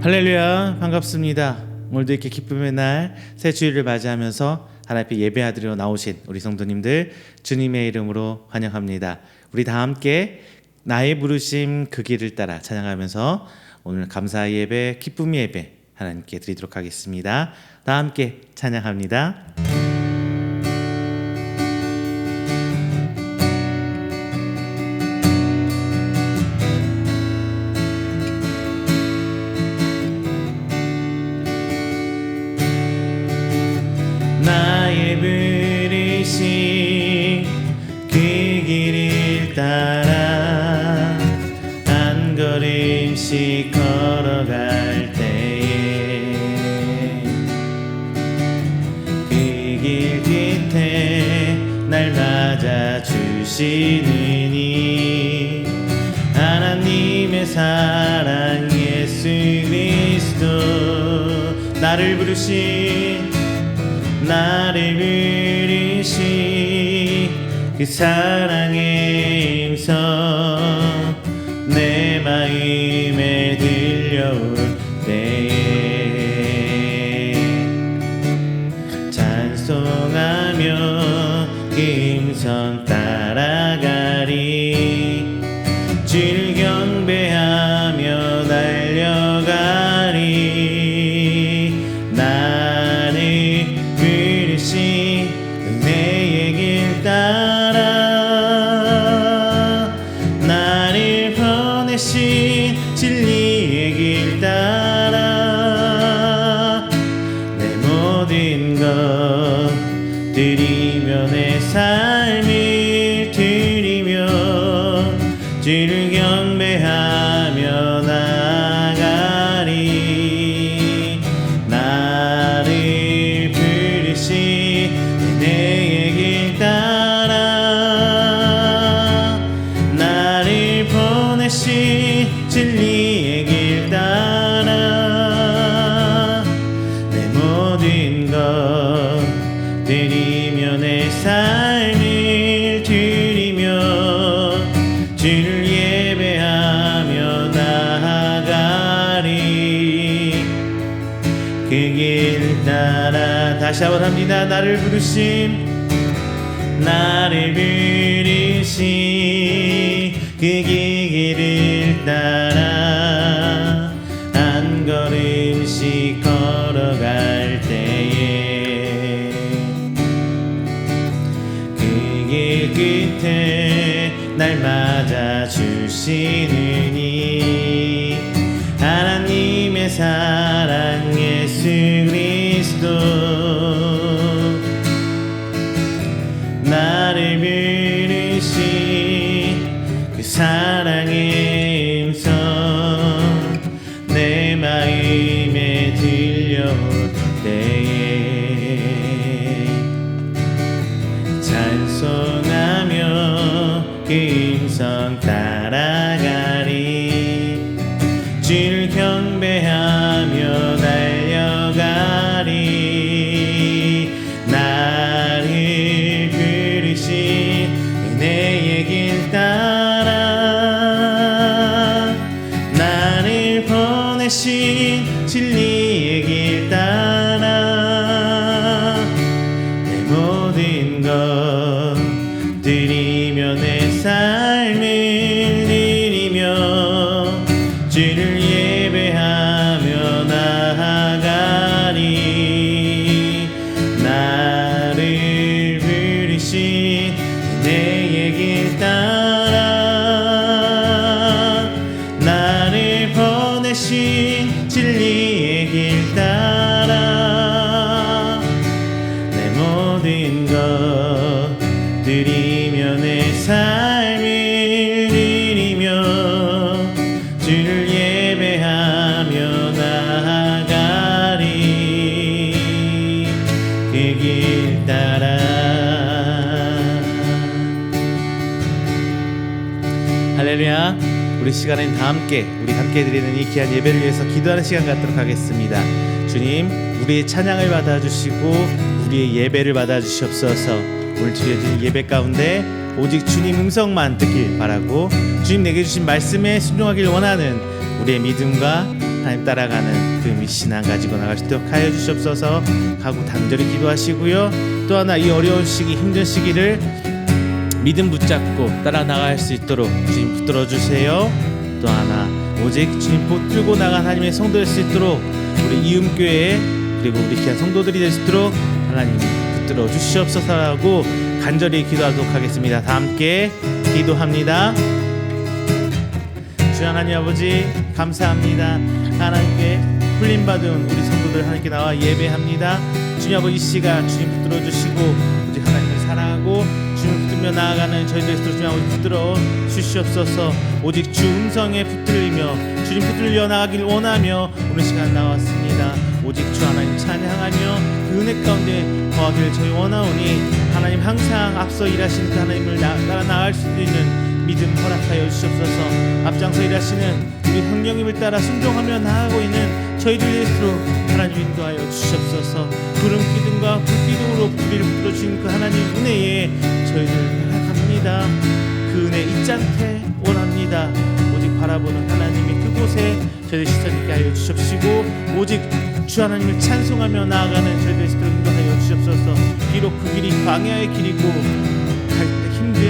할렐루야, 반갑습니다. 오늘도 이렇게 기쁨의 날 새 주일을 맞이하면서 하나님 앞에 예배하러 나오신 우리 성도님들 주님의 이름으로 환영합니다. 우리 다 함께 나의 부르심 그 길을 따라 찬양하면서 오늘 감사의 예배, 기쁨의 예배 하나님께 드리도록 하겠습니다. 다 함께 찬양합니다. 나의 부르심 그 길을 따라 한 걸음씩 걸어갈 때에 그 길 끝에 날 맞아 주시느니 하나님의 사랑 예수 그리스도 나를 부르신 그 사랑의 음성 내 마음에 들려올 때에 찬송하며 그 음성 따라가리 주를 경배하며 달려가리 나를 부르신 은혜의 길 따라 나를 보내신 진리의 길 따라 내 모든 것 드리며 내 삶을 드리며 주를 경배하며 나아가리 나를 부르신 은혜의 길 따라 나를 보내신 진리의 길 따라 내 모든 것 드리며 내 삶을 드리며 주를 예배하며 나아가리 그 길 따라 다시 한번 합니다. 나를 부르신 그 길을 따라 한 걸음씩 걸어갈 때에 그 길 끝에 날 맞아 주시느니 하나님의 사랑 예수 그리스도 나를 부르신 그 사랑의 음성 내 마음에 들려올 때에 찬송하며 그 음성 따라가리 주를 경배하며 달려가리 나를 부르신 은혜의 길 따라 나를 보내신 진리의 길 따라 내 모든 것 드리며 내 삶을 드리며 주를 예배하며 나아가리 나를 부르신 은혜의 길 따라 나를 보내신 진리의 길 따라 내 모든 것 드리며 내 삶을 드리며 주를 예배하며 나아가리 그 길 따라 할렐루야. 우리 시간엔 다 함께 우리 함께 드리는 이 귀한 예배를 위해서 기도하는 시간 갖도록 하겠습니다. 주님, 우리의 찬양을 받아주시고 우리의 예배를 받아주시옵소서. 오늘 드려진 예배 가운데 오직 주님 음성만 듣길 바라고 주님 내게 주신 말씀에 순종하길 원하는 우리의 믿음과 하나님 따라가는 그 신앙 가지고 나갈 수 있도록 하여 주시옵소서. 하고 간절히 기도하시고요. 또 하나 이 어려운 시기 힘든 시기를 믿음 붙잡고 따라 나갈 수 있도록 주님 붙들어 주세요. 또 하나 오직 주님 붙들고 나간 하나님의 성도 될 수 있도록 우리 이음교회 그리고 우리 귀한 성도들이 될 수 있도록 하나님 붙들어 주시옵소서라고 간절히 기도하도록 하겠습니다. 다 함께 기도합니다. 주 하나님 아버지 감사합니다. 하나님께 훈련받은 우리 성도들 하나님께 나와 예배합니다. 주님 아버지 이 시간 주님 붙들어 주시고 오직 하나님을 사랑하고 주님 붙들며 나아가는 저희들 주님 아버지 붙들어 주시옵소서. 오직 주 음성에 붙들리며 주님 붙들려 나가길 원하며 오늘 시간 나왔습니다. 오직 주 하나님 찬양하며 그 은혜 가운데 거하기를 저희 원하오니 하나님 항상 앞서 일하시는 그 하나님을 따라 나갈 수 있는 믿음 허락하여 주시옵소서. 앞장서 일하시는 우리 형님을 따라 순종하며 나아가고 있는 저희들일수록 하나님 인도하여 주시옵소서. 구름 기둥과 불 기둥으로 우리를 붙들어 주신 그 하나님 은혜에 저희들 나아갑니다. 그 은혜 잊지 않게 원합니다. 오직 바라보는 하나님의 그곳에 저희들 시선 있게 하여 주시옵시고 오직 주 하나님을 찬송하며 나아가는 저희들 스스로 인도하여 주시옵소서. 비록 그 길이 광야의 길이고 갈 때 힘든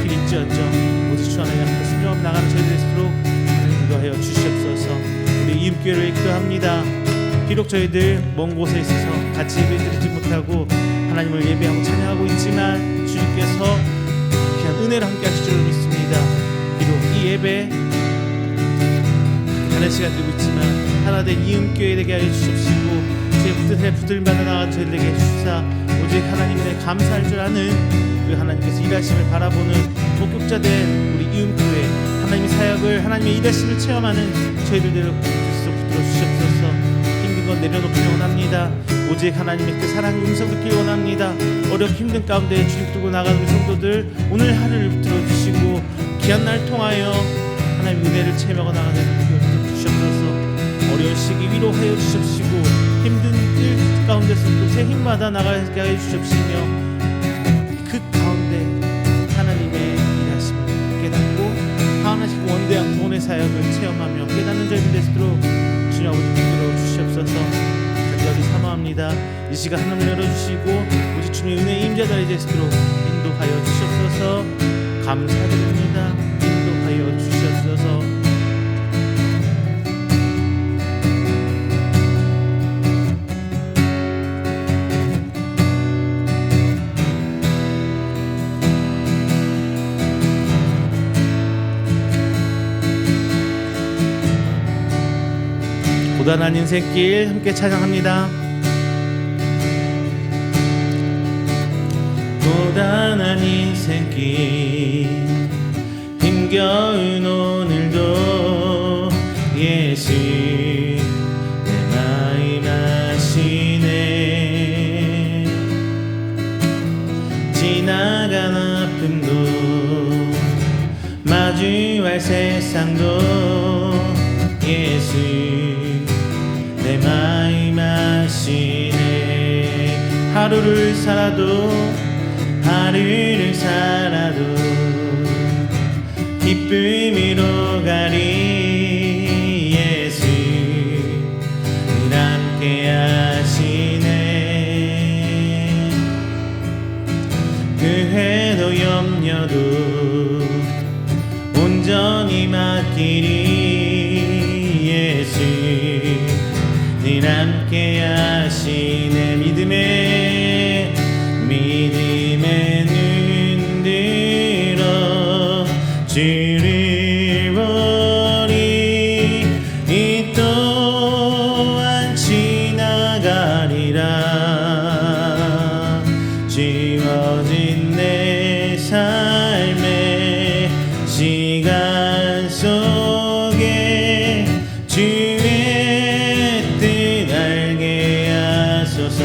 길일지언정 오직 주 하나님 앞에 순종하며 나가는 저희들 스스로 하나님 인도하여 주시옵소서. 우리 이음교회를 기도합니다. 비록 저희들 먼 곳에 있어서 같이 예배드리지 못하고 하나님을 예배하고 찬양하고 있지만 주님께서 귀한 은혜를 함께 하실 줄 믿습니다. 비록 이 예배 다른 시간 들고 있지만 하나 된 이음교회 되게 하여 주시옵시고 주의 붙들림받아 나간 저희들에게 해주시사 오직 하나님의 감사할 줄 아는 우리 하나님께서 일하심을 바라보는 목격자된 우리 이음교회 하나님의 사역을 하나님의 일하심을 체험하는 저희들대로 붙들어 주시옵소서. 힘든 건 내려놓기를 원합니다. 오직 하나님의 그 사랑의 음성 듣기를 원합니다. 어렵고 힘든 가운데 주님 붙들고 나가는 우리 성도들 오늘 하루를 붙들어 주시고 귀한 날 통하여 하나님의 은혜를 체험하고 나가는 우리 주시옵소서. 어려운 시기 위로하여 주시옵시고 힘든 일 가운데서 새 힘받아 나가게 하여 주시옵시며 그 가운데 하나님의 일하심을 깨닫고 하나씩 원대한 구원의 사역을 체험하며 깨닫는 저희들 되시도록 주님 아버지 붙들어 주시옵소서. 간절히 사모합니다. 이 시간 하나님 열어주시고 오직 주님의 은혜의 임재자리 되시도록 인도하여 주시옵소서. 감사드립니다. 인도하여 주시옵소서. 고단한 인생길 함께 찬양합니다. 고단한 인생길 힘겨운 오늘도 예수 내 마음 아시네. 지나간 아픔도 마주할 세상도 예수 내 마음 아시네. 하루를 살아도 기쁨으로 가리. 예수 늘 함께 하시네. 그 해도 염려도 온전히 맡기리. 예수 늘 함께 하시네. 믿음의 눈 들어 주를 보리. 이 또한 지나가리라. 지워진 내 삶의 시간 속에 주의 뜻 알게 하소서.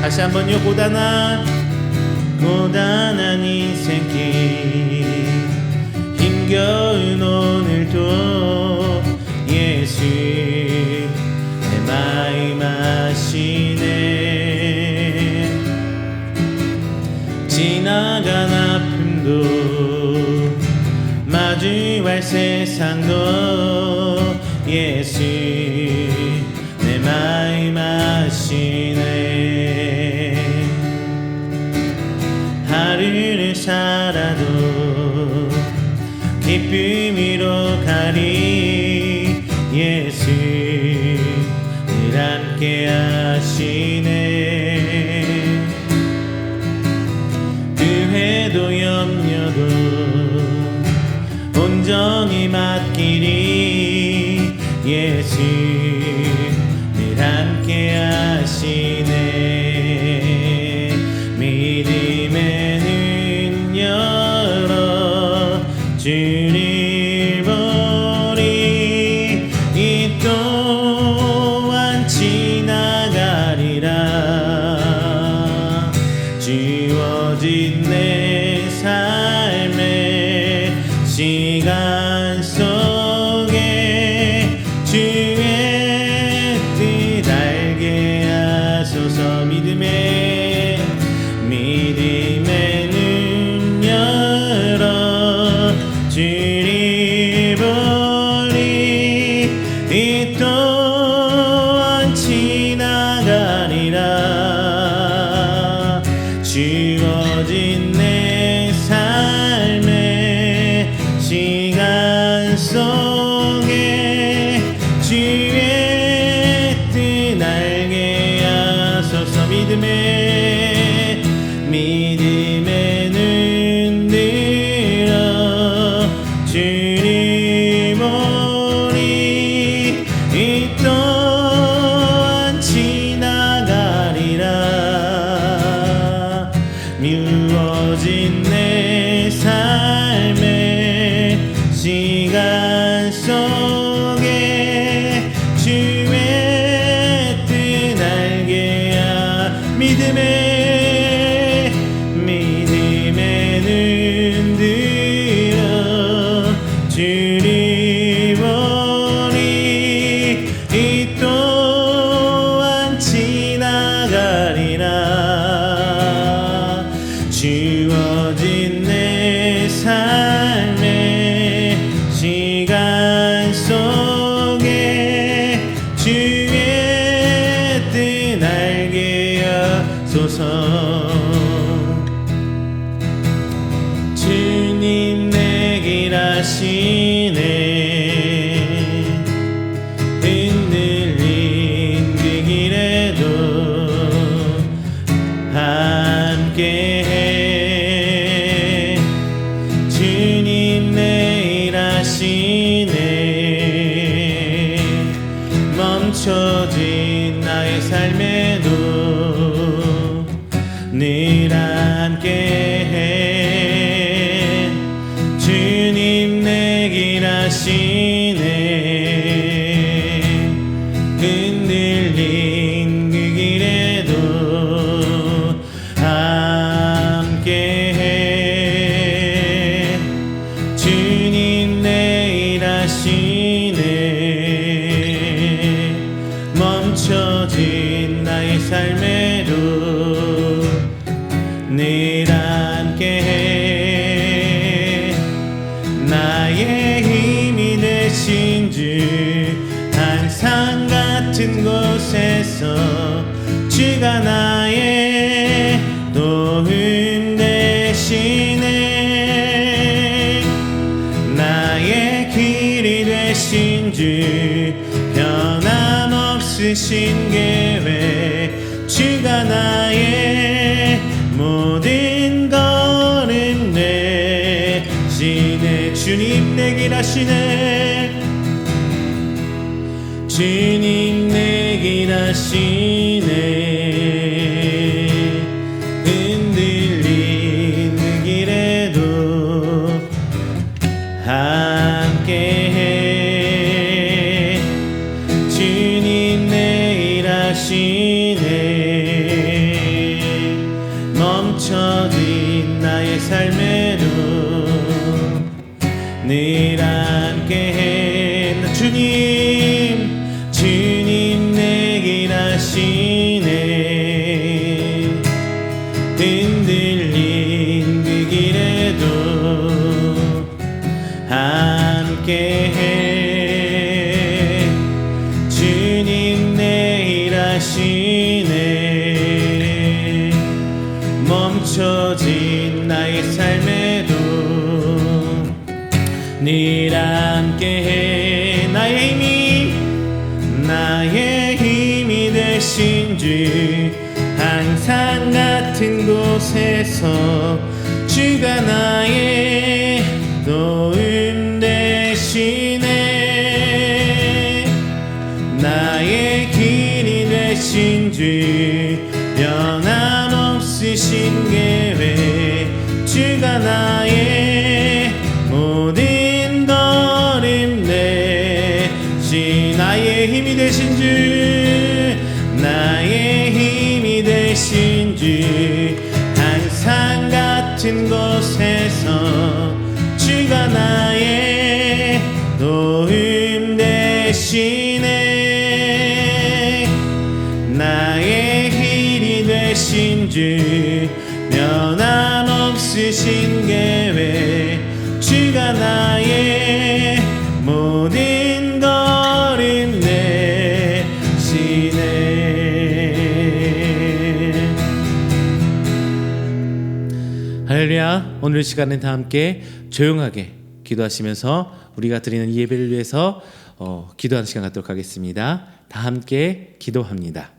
다시 한번요. 고단한 인생길 힘겨운 오늘도 예수 내 마음 아시네. 지나간 아픔도 마주할 세상도 예수 내 마음 아시네. 하루를 살아도 기쁨으로 가리 예수 늘 함께 하시네. 후회도 염려도 온전히 맡기리 예수 늘 함께 하시네. 믿음의 눈 열어 주를 보리 이 또한 지나가리라. 주어진 내 삶의 시간 속에 주의 뜻 알게 하소서. 믿음의 눈 열어 주를 보리 이 또한 지나가리라. 주어진 내 삶의 시간 속에 주의 뜻 알게 하소서. 믿음의 눈 들어 주를 보리 이 또한 지나가리라. 미워진 내 삶의 시간 속에 주의 뜻 알게 하. 믿음의 눈 들어 주를 보리 이 또한 지나가리라. 주어진 내 삶의 시간 속에 주의 뜻 알게 하소서. 주님 내게 일하시네. 흔들린 그 길에도 함께해. 주님 내 일하시네. 멈춰진 나의 삶에도 늘 함께해. 주님 내게 일하시네. 흔들린 그 길에도 함께해. 주님 내 일하시네. 멈춰진 나의 삶에도 늘 함께해. 나의 힘이 되신 주 한산 같은 곳에서 주가 나의 도움 되시네. 나의 길이 되신 주 변함없으신 계획 주가 나의 모든 걸음 내시네. 주님 내게 일하시네. 주님 내게 일하시네. 흔들린 그 길에도 함께해. 주님 내 일하시네. 멈춰진 나의 삶에도 늘 함께해. 주님 내게 일하시네. 흔들린 그 길에도 함께해. 늘 함께해 나의 힘이 되신 주 항상 같은 곳에서 주가 나의 도움 되시네 나의 길이 되신 주 변함없으신 계획 주가 나의 모든 걸음 대신 나의 힘이 되신 주 나의 힘이 되신 주 항상 같은 곳에서 주가 나의 도움 되시네 나의 길이 되신 주 변함없으신 계획 주가 나의 모든 걸음 내시네 할렐루야. 오늘 시간에 다 함께 조용하게 기도하시면서 우리가 드리는 이 예배를 위해서 기도하는 시간 갖도록 하겠습니다. 다 함께 기도합니다.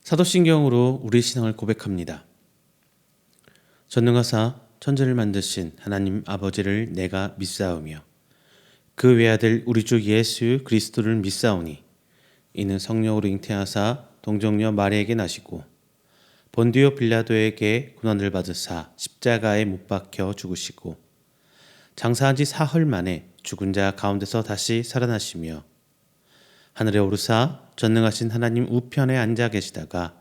사도신경으로 우리 신앙을 고백합니다. 전능하사 천지를 만드신 하나님 아버지를 내가 믿사오며 그 외아들 우리 주 예수 그리스도를 믿사오니 이는 성령으로 잉태하사 동정녀 마리아에게 나시고 본디오 빌라도에게 고난을 받으사 십자가에 못 박혀 죽으시고 장사한 지 사흘 만에 죽은 자 가운데서 다시 살아나시며 하늘에 오르사 전능하신 하나님 우편에 앉아 계시다가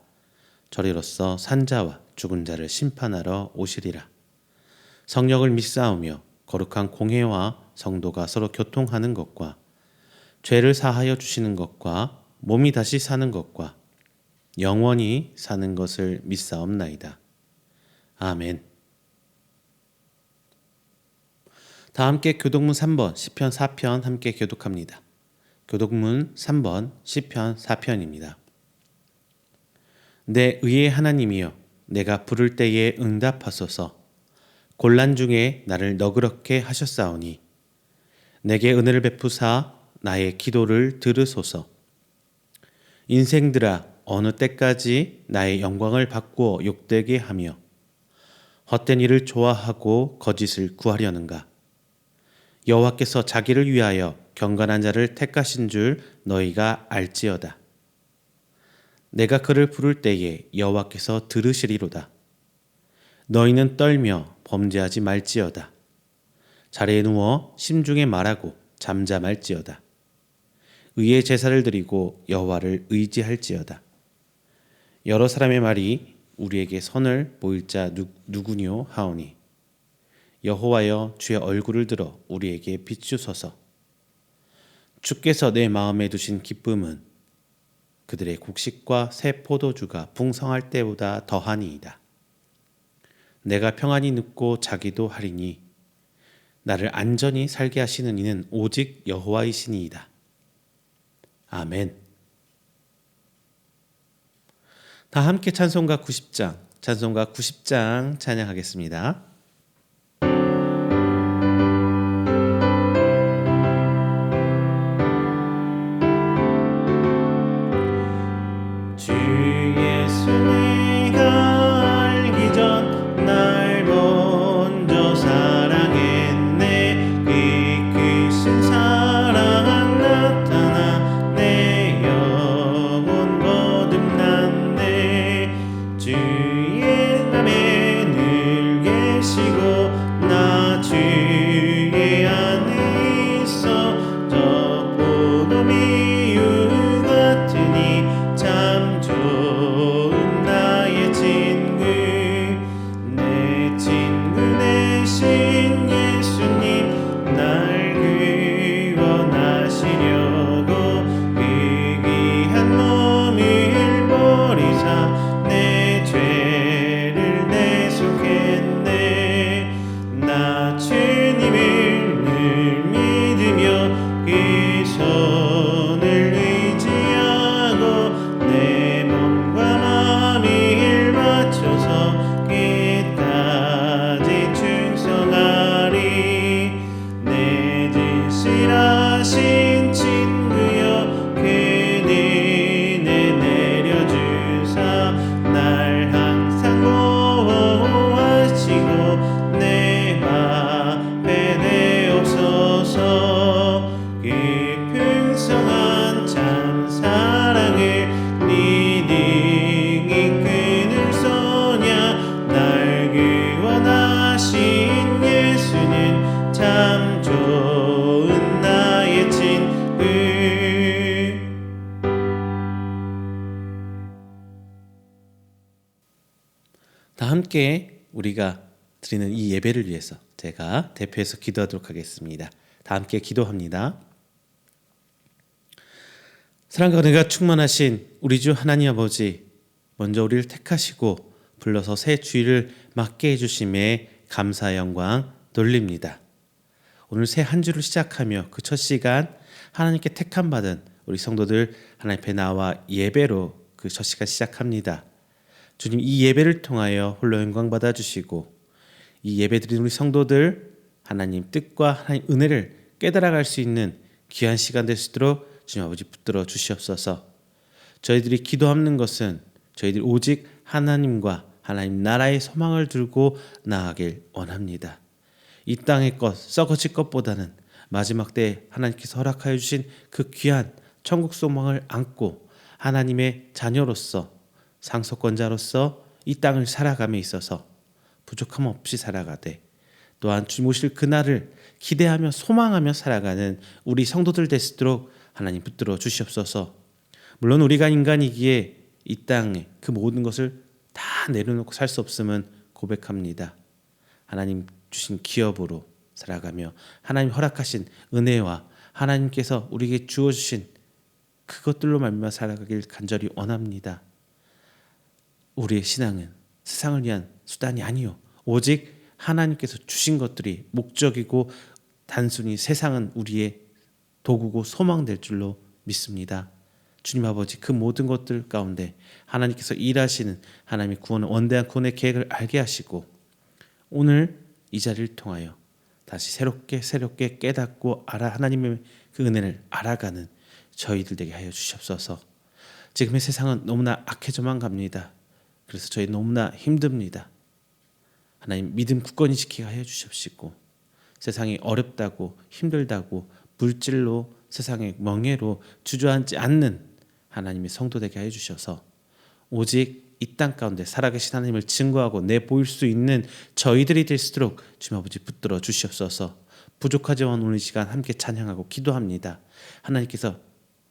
저리로서 산자와 죽은 자를 심판하러 오시리라. 성령을 믿사오며 거룩한 공회와 성도가 서로 교통하는 것과 죄를 사하여 주시는 것과 몸이 다시 사는 것과 영원히 사는 것을 믿사옵나이다. 아멘. 다 함께 교독문 3번 시편 4편 함께 교독합니다. 교독문 3번 시편 4편입니다. 내 의의 하나님이여 내가 부를 때에 응답하소서. 곤란 중에 나를 너그럽게 하셨사오니 내게 은혜를 베푸사 나의 기도를 들으소서. 인생들아 어느 때까지 나의 영광을 바꾸어 욕되게 하며 헛된 일을 좋아하고 거짓을 구하려는가. 여호와께서 자기를 위하여 경건한 자를 택하신 줄 너희가 알지어다. 내가 그를 부를 때에 여호와께서 들으시리로다. 너희는 떨며 범죄하지 말지어다. 자리에 누워 심중에 말하고 잠잠할지어다. 의의 제사를 드리고 여호와를 의지할지어다. 여러 사람의 말이 우리에게 선을 보일 자 누구뇨 하오니 여호와여 주의 얼굴을 들어 우리에게 비추소서. 주께서 내 마음에 두신 기쁨은 그들의 곡식과 새 포도주가 풍성할 때보다 더하니이다. 내가 평안히 눕고 자기도 하리니 나를 안전히 살게 하시는 이는 오직 여호와이시니이다. 아멘. 다 함께 찬송가 90장 찬양하겠습니다. 주 예수 내가 알기 전 날 먼저 사랑했네. 그 크신 사랑 나타나 내 영혼 거듭났네. 주의 남에 늘 계시고 나 주의 안에 있어 저 포도 미유 같으니 참 좋은 나의 친구. 내 친구 되신 예수님 날 구원하시려고 그 귀한 몸을 버리사 내 죄를 내속했네. 나 주님을 늘 믿으며 그 손을 의지하고 내 몸과 마음을 바쳐서 끝까지 충성하리. 내 진실하신 친구여 그 은혜 내려주사 날 항상 보호하시고 내 앞에 내옵소서. 그 풍성한 참 사랑을 네 능히 끊을 소냐. 날 구원하신 예수는 참 좋은 나의 친구. 다 함께 우리가 드리는 이 예배를 위해서 제가 대표해서 기도하도록 하겠습니다. 다 함께 기도합니다. 사랑과 은혜가 충만하신 우리 주 하나님 아버지, 먼저 우리를 택하시고 불러서 새 주일을 맡게 해주심에 감사 영광 돌립니다. 오늘 새 한 주를 시작하며 그 첫 시간 하나님께 택함 받은 우리 성도들 하나님 앞에 나와 예배로 그 첫 시간 시작합니다. 주님, 이 예배를 통하여 홀로 영광 받아주시고 이 예배 드린 우리 성도들 하나님 뜻과 하나님 은혜를 깨달아갈 수 있는 귀한 시간 될 수 있도록 주님 아버지 붙들어 주시옵소서. 저희들이 기도하는 것은 저희들이 오직 하나님과 하나님 나라의 소망을 들고 나아가길 원합니다. 이 땅의 것, 썩어질 것보다는 마지막 때 하나님께서 허락하여 주신 그 귀한 천국 소망을 안고 하나님의 자녀로서 상속권자로서 이 땅을 살아감에 있어서 부족함 없이 살아가되 또한 주님 오실 그날을 기대하며 소망하며 살아가는 우리 성도들 되시도록 하나님 붙들어 주시옵소서. 물론 우리가 인간이기에 이 땅에 그 모든 것을 다 내려놓고 살 수 없음은 고백합니다. 하나님 주신 기업으로 살아가며 하나님 허락하신 은혜와 하나님께서 우리에게 주어주신 그것들로 말미암아 살아가길 간절히 원합니다. 우리의 신앙은 세상을 위한 수단이 아니요 오직 하나님께서 주신 것들이 목적이고 단순히 세상은 우리의 도구고 소망될 줄로 믿습니다. 주님 아버지, 그 모든 것들 가운데 하나님께서 일하시는 하나님의 구원, 원대한 구원의 계획을 알게 하시고 오늘 이 자리를 통하여 다시 새롭게 깨닫고 하나님의 그 은혜를 알아가는 저희들 되게 하여 주시옵소서. 지금의 세상은 너무나 악해져만 갑니다. 그래서 저희 너무나 힘듭니다. 하나님 믿음 굳건히 지키게 하여 주시옵시고 세상이 어렵다고 힘들다고 물질로 세상의 멍해로 주저앉지 않는 하나님의 성도 되게 하여 주셔서 오직 이 땅 가운데 살아계신 하나님을 증거하고 내보일 수 있는 저희들이 될 수 있도록 주님 아버지 붙들어 주시옵소서. 부족하지만 오늘 이 시간 함께 찬양하고 기도합니다. 하나님께서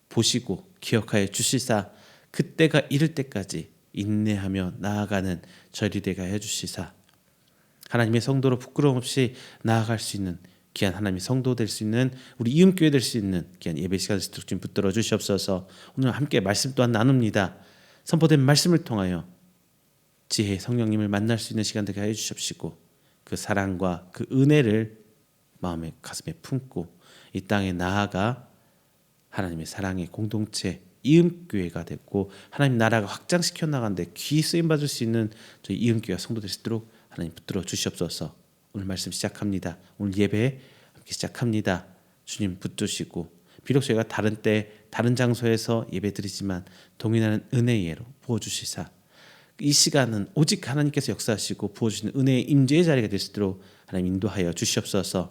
보시고 기억하여 주시사 그때가 이를 때까지 인내하며 나아가는 저희들이 되게 하여 주시사 하나님의 성도로 부끄러움 없이 나아갈 수 있는 귀한 하나님의 성도 될 수 있는 우리 이음교회 될 수 있는 귀한 예배 시간을 좀 붙들어 주시옵소서. 오늘 함께 말씀 또한 나눕니다. 선포된 말씀을 통하여 지혜의 성령님을 만날 수 있는 시간 되게 하여 주십시고 그 사랑과 그 은혜를 마음에 가슴에 품고 이 땅에 나아가 하나님의 사랑의 공동체 이음교회가 됐고 하나님 나라가 확장시켜 나가는데 귀 쓰임 받을 수 있는 저희 이음교회가 성도 될 수 있도록 하나님 붙들어 주시옵소서. 오늘 말씀 시작합니다. 오늘 예배 함께 시작합니다. 주님 붙드시고 비록 저희가 다른 때 다른 장소에서 예배드리지만 동일하는 은혜의 예로 부어주시사 이 시간은 오직 하나님께서 역사하시고 부어주시는 은혜의 임재의 자리가 될 수 있도록 하나님 인도하여 주시옵소서.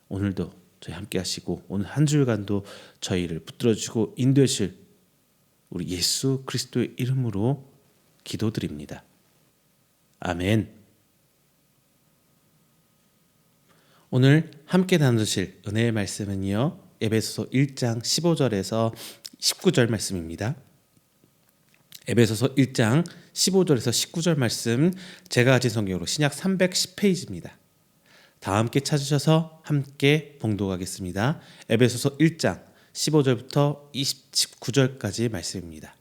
오늘도 저희 함께 하시고 오늘 한 주간도 저희를 붙들어 주시고 인도해 주실 우리 예수 그리스도의 이름으로 기도드립니다. 아멘. 오늘 함께 나누실 은혜의 말씀은요. 에베소서 1장 15절에서 19절 말씀입니다. 에베소서 1장 15절에서 19절 말씀 제가 가진 성경으로 신약 310페이지입니다. 다 함께 찾으셔서 함께 봉독하겠습니다. 에베소서 1장 15절부터 29절까지 말씀입니다.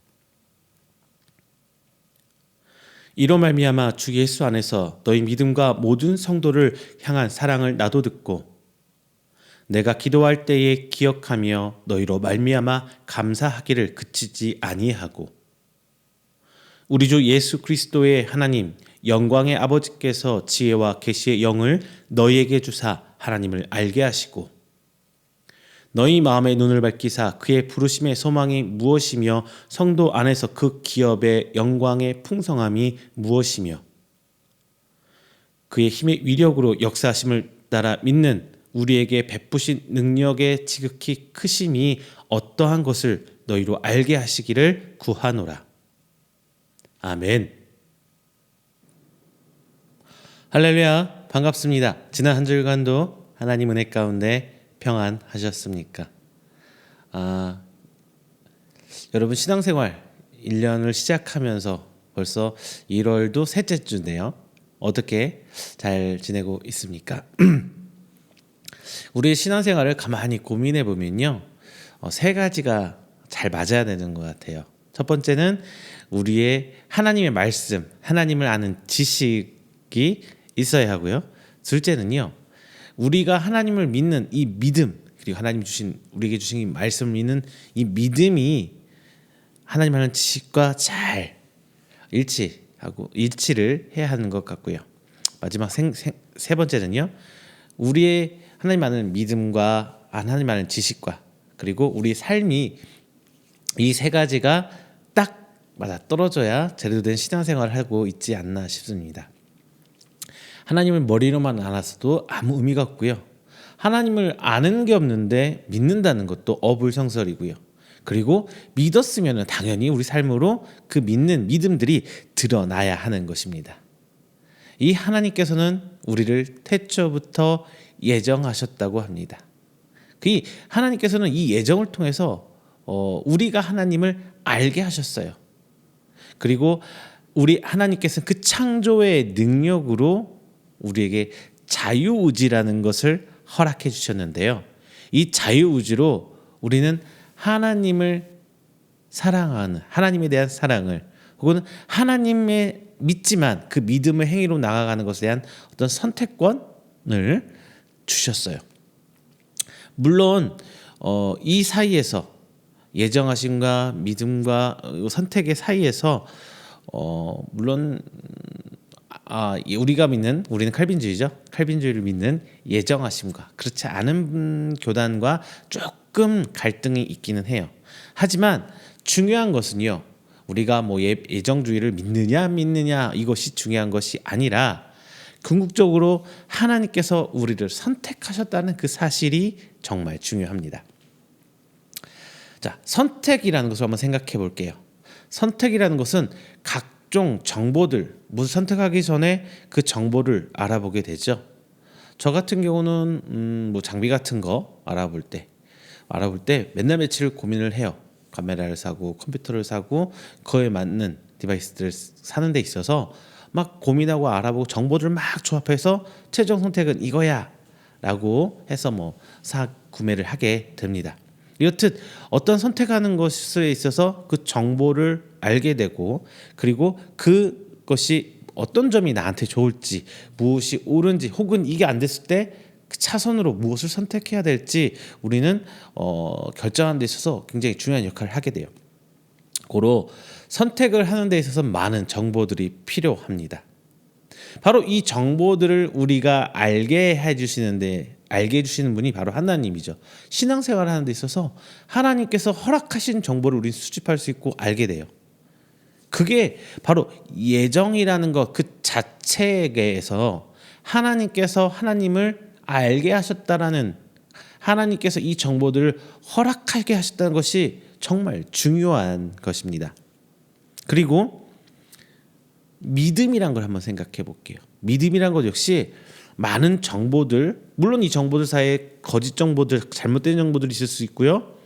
이로 말미암아 주 예수 안에서 너희 믿음과 모든 성도를 향한 사랑을 나도 듣고 내가 기도할 때에 기억하며 너희로 말미암아 감사하기를 그치지 아니하고 우리 주 예수 그리스도의 하나님 영광의 아버지께서 지혜와 계시의 영을 너희에게 주사 하나님을 알게 하시고 너희 마음의 눈을 밝히사 그의 부르심의 소망이 무엇이며 성도 안에서 그 기업의 영광의 풍성함이 무엇이며 그의 힘의 위력으로 역사하심을 따라 믿는 우리에게 베푸신 능력의 지극히 크심이 어떠한 것을 너희로 알게 하시기를 구하노라. 아멘. 할렐루야, 반갑습니다. 지난 한 주간도 하나님 은혜 가운데 평안하셨습니까? 여러분 신앙생활 1년을 시작하면서 벌써 1월도 셋째 주인데요. 어떻게 잘 지내고 있습니까? 우리의 신앙생활을 가만히 고민해 보면요. 세 가지가 잘 맞아야 되는 것 같아요. 첫 번째는 우리의 하나님의 말씀, 하나님을 아는 지식이 있어야 하고요. 둘째는요. 우리가 하나님을 믿는 이 믿음, 그리고 하나님 주신 우리에게 주신 이 말씀을 믿는 이 믿음이 하나님 하는 지식과 잘 일치를 해야 하는 것 같고요. 마지막 세 번째는요. 우리의 하나님 아는 믿음과 하나님 아는 지식과 그리고 우리 삶이 이 세 가지가 딱 맞아 떨어져야 제대로 된 신앙생활을 하고 있지 않나 싶습니다. 하나님을 머리로만 알아서도 아무 의미가 없고요. 하나님을 아는 게 없는데 믿는다는 것도 어불성설이고요. 그리고 믿었으면 당연히 우리 삶으로 그 믿는 믿음들이 드러나야 하는 것입니다. 이 하나님께서는 우리를 태초부터 예정하셨다고 합니다. 그 하나님께서는 이 예정을 통해서 우리가 하나님을 알게 하셨어요. 그리고 우리 하나님께서는 그 창조의 능력으로 우리에게 자유의지라는 것을 허락해 주셨는데요. 이 자유의지로 우리는 하나님을 사랑하는 하나님에 대한 사랑을 혹은 하나님의 믿지만 그 믿음의 행위로 나아가는 것에 대한 어떤 선택권을 주셨어요. 물론 이 사이에서 예정하심과 믿음과 선택의 사이에서 물론 우리가 믿는 우리는 칼빈주의죠. 칼빈주의를 믿는 예정하심과 그렇지 않은 교단과 조금 갈등이 있기는 해요. 하지만 중요한 것은요. 우리가 예정주의를 믿느냐 안 믿느냐 이것이 중요한 것이 아니라 궁극적으로 하나님께서 우리를 선택하셨다는 그 사실이 정말 중요합니다. 자, 선택이라는 것을 한번 생각해 볼게요. 선택이라는 것은 각종 정보들, 무슨 선택하기 전에 그 정보를 알아보게 되죠. 저 같은 경우는 뭐 장비 같은 거 알아볼 때 맨날 며칠 고민을 해요. 카메라를 사고 컴퓨터를 사고 그에 맞는 디바이스들을 사는 데 있어서 막 고민하고 알아보고 정보를 막 조합해서 최종 선택은 이거야 라고 해서 뭐 구매를 하게 됩니다. 이렇듯 어떤 선택하는 것에 있어서 그 정보를 알게 되고, 그리고 그것이 어떤 점이 나한테 좋을지, 무엇이 옳은지, 혹은 이게 안 됐을 때 그 차선으로 무엇을 선택해야 될지 우리는 결정하는 데 있어서 굉장히 중요한 역할을 하게 돼요. 고로 선택을 하는 데 있어서 많은 정보들이 필요합니다. 바로 이 정보들을 우리가 알게 해주시는 분이 바로 하나님이죠. 신앙생활을 하는 데 있어서 하나님께서 허락하신 정보를 우리는 수집할 수 있고 알게 돼요. 그게 바로 예정이라는 것 그 자체에서 하나님께서 하나님을 알게 하셨다라는, 하나님께서 이 정보들을 허락하게 하셨다는 것이 정말 중요한 것입니다. 그리고 믿음이란 걸 한번 생각해 볼게요. 믿음이란 것 역시 많은 정보들, 물론 이 정보들 사이에 거짓 정보들, 잘못된 정보들이 있을 수 있고요.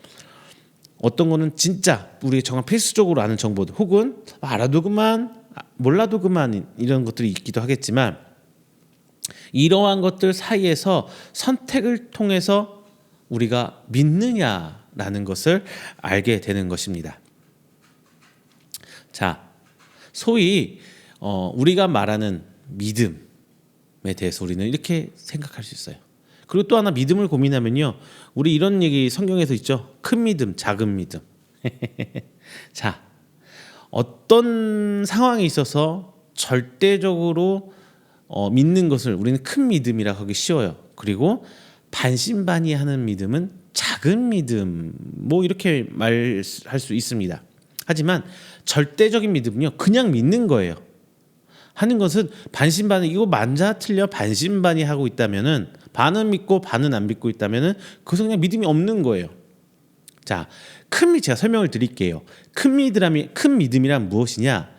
어떤 거는 진짜 우리가 정말 필수적으로 아는 정보들, 혹은 알아도 그만 몰라도 그만 이런 것들이 있기도 하겠지만, 이러한 것들 사이에서 선택을 통해서 우리가 믿느냐라는 것을 알게 되는 것입니다. 자, 소위 우리가 말하는 믿음에 대해서 우리는 이렇게 생각할 수 있어요. 그리고 또 하나 믿음을 고민하면요, 우리 이런 얘기 성경에서 있죠. 큰 믿음, 작은 믿음. 자, 어떤 상황에 있어서 절대적으로 믿는 것을 우리는 큰 믿음이라 하기 쉬워요. 그리고 반신반의하는 믿음은 작은 믿음, 뭐 이렇게 말할 수 있습니다. 하지만 절대적인 믿음은요, 그냥 믿는 거예요. 하는 것은 반신반의, 이거 만자 틀려 반신반의하고 있다면은, 반은 믿고 반은 안 믿고 있다면은 그것은 그냥 믿음이 없는 거예요. 자, 제가 설명을 드릴게요. 큰 믿음이란 무엇이냐?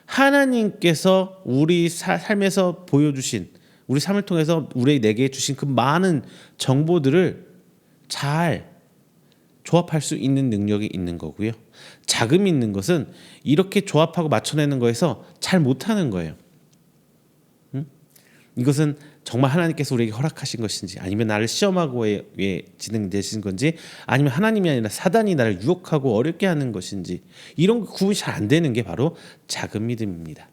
하나님께서 우리 삶에서 보여주신, 우리 삶을 통해서 내게 주신 그 많은 정보들을 잘 조합할 수 있는 능력이 있는 거고요. 작은 믿는 것은 이렇게 조합하고 맞춰내는 거에서 잘 못하는 거예요. 이것은 정말 하나님께서 우리에게 허락하신 것인지, 아니면 나를 시험하고 왜 진행되신 건지, 아니면 하나님이 아니라 사단이 나를 유혹하고 어렵게 하는 것인지, 이런 구분이 잘 안 되는 게 바로 작은 믿음입니다.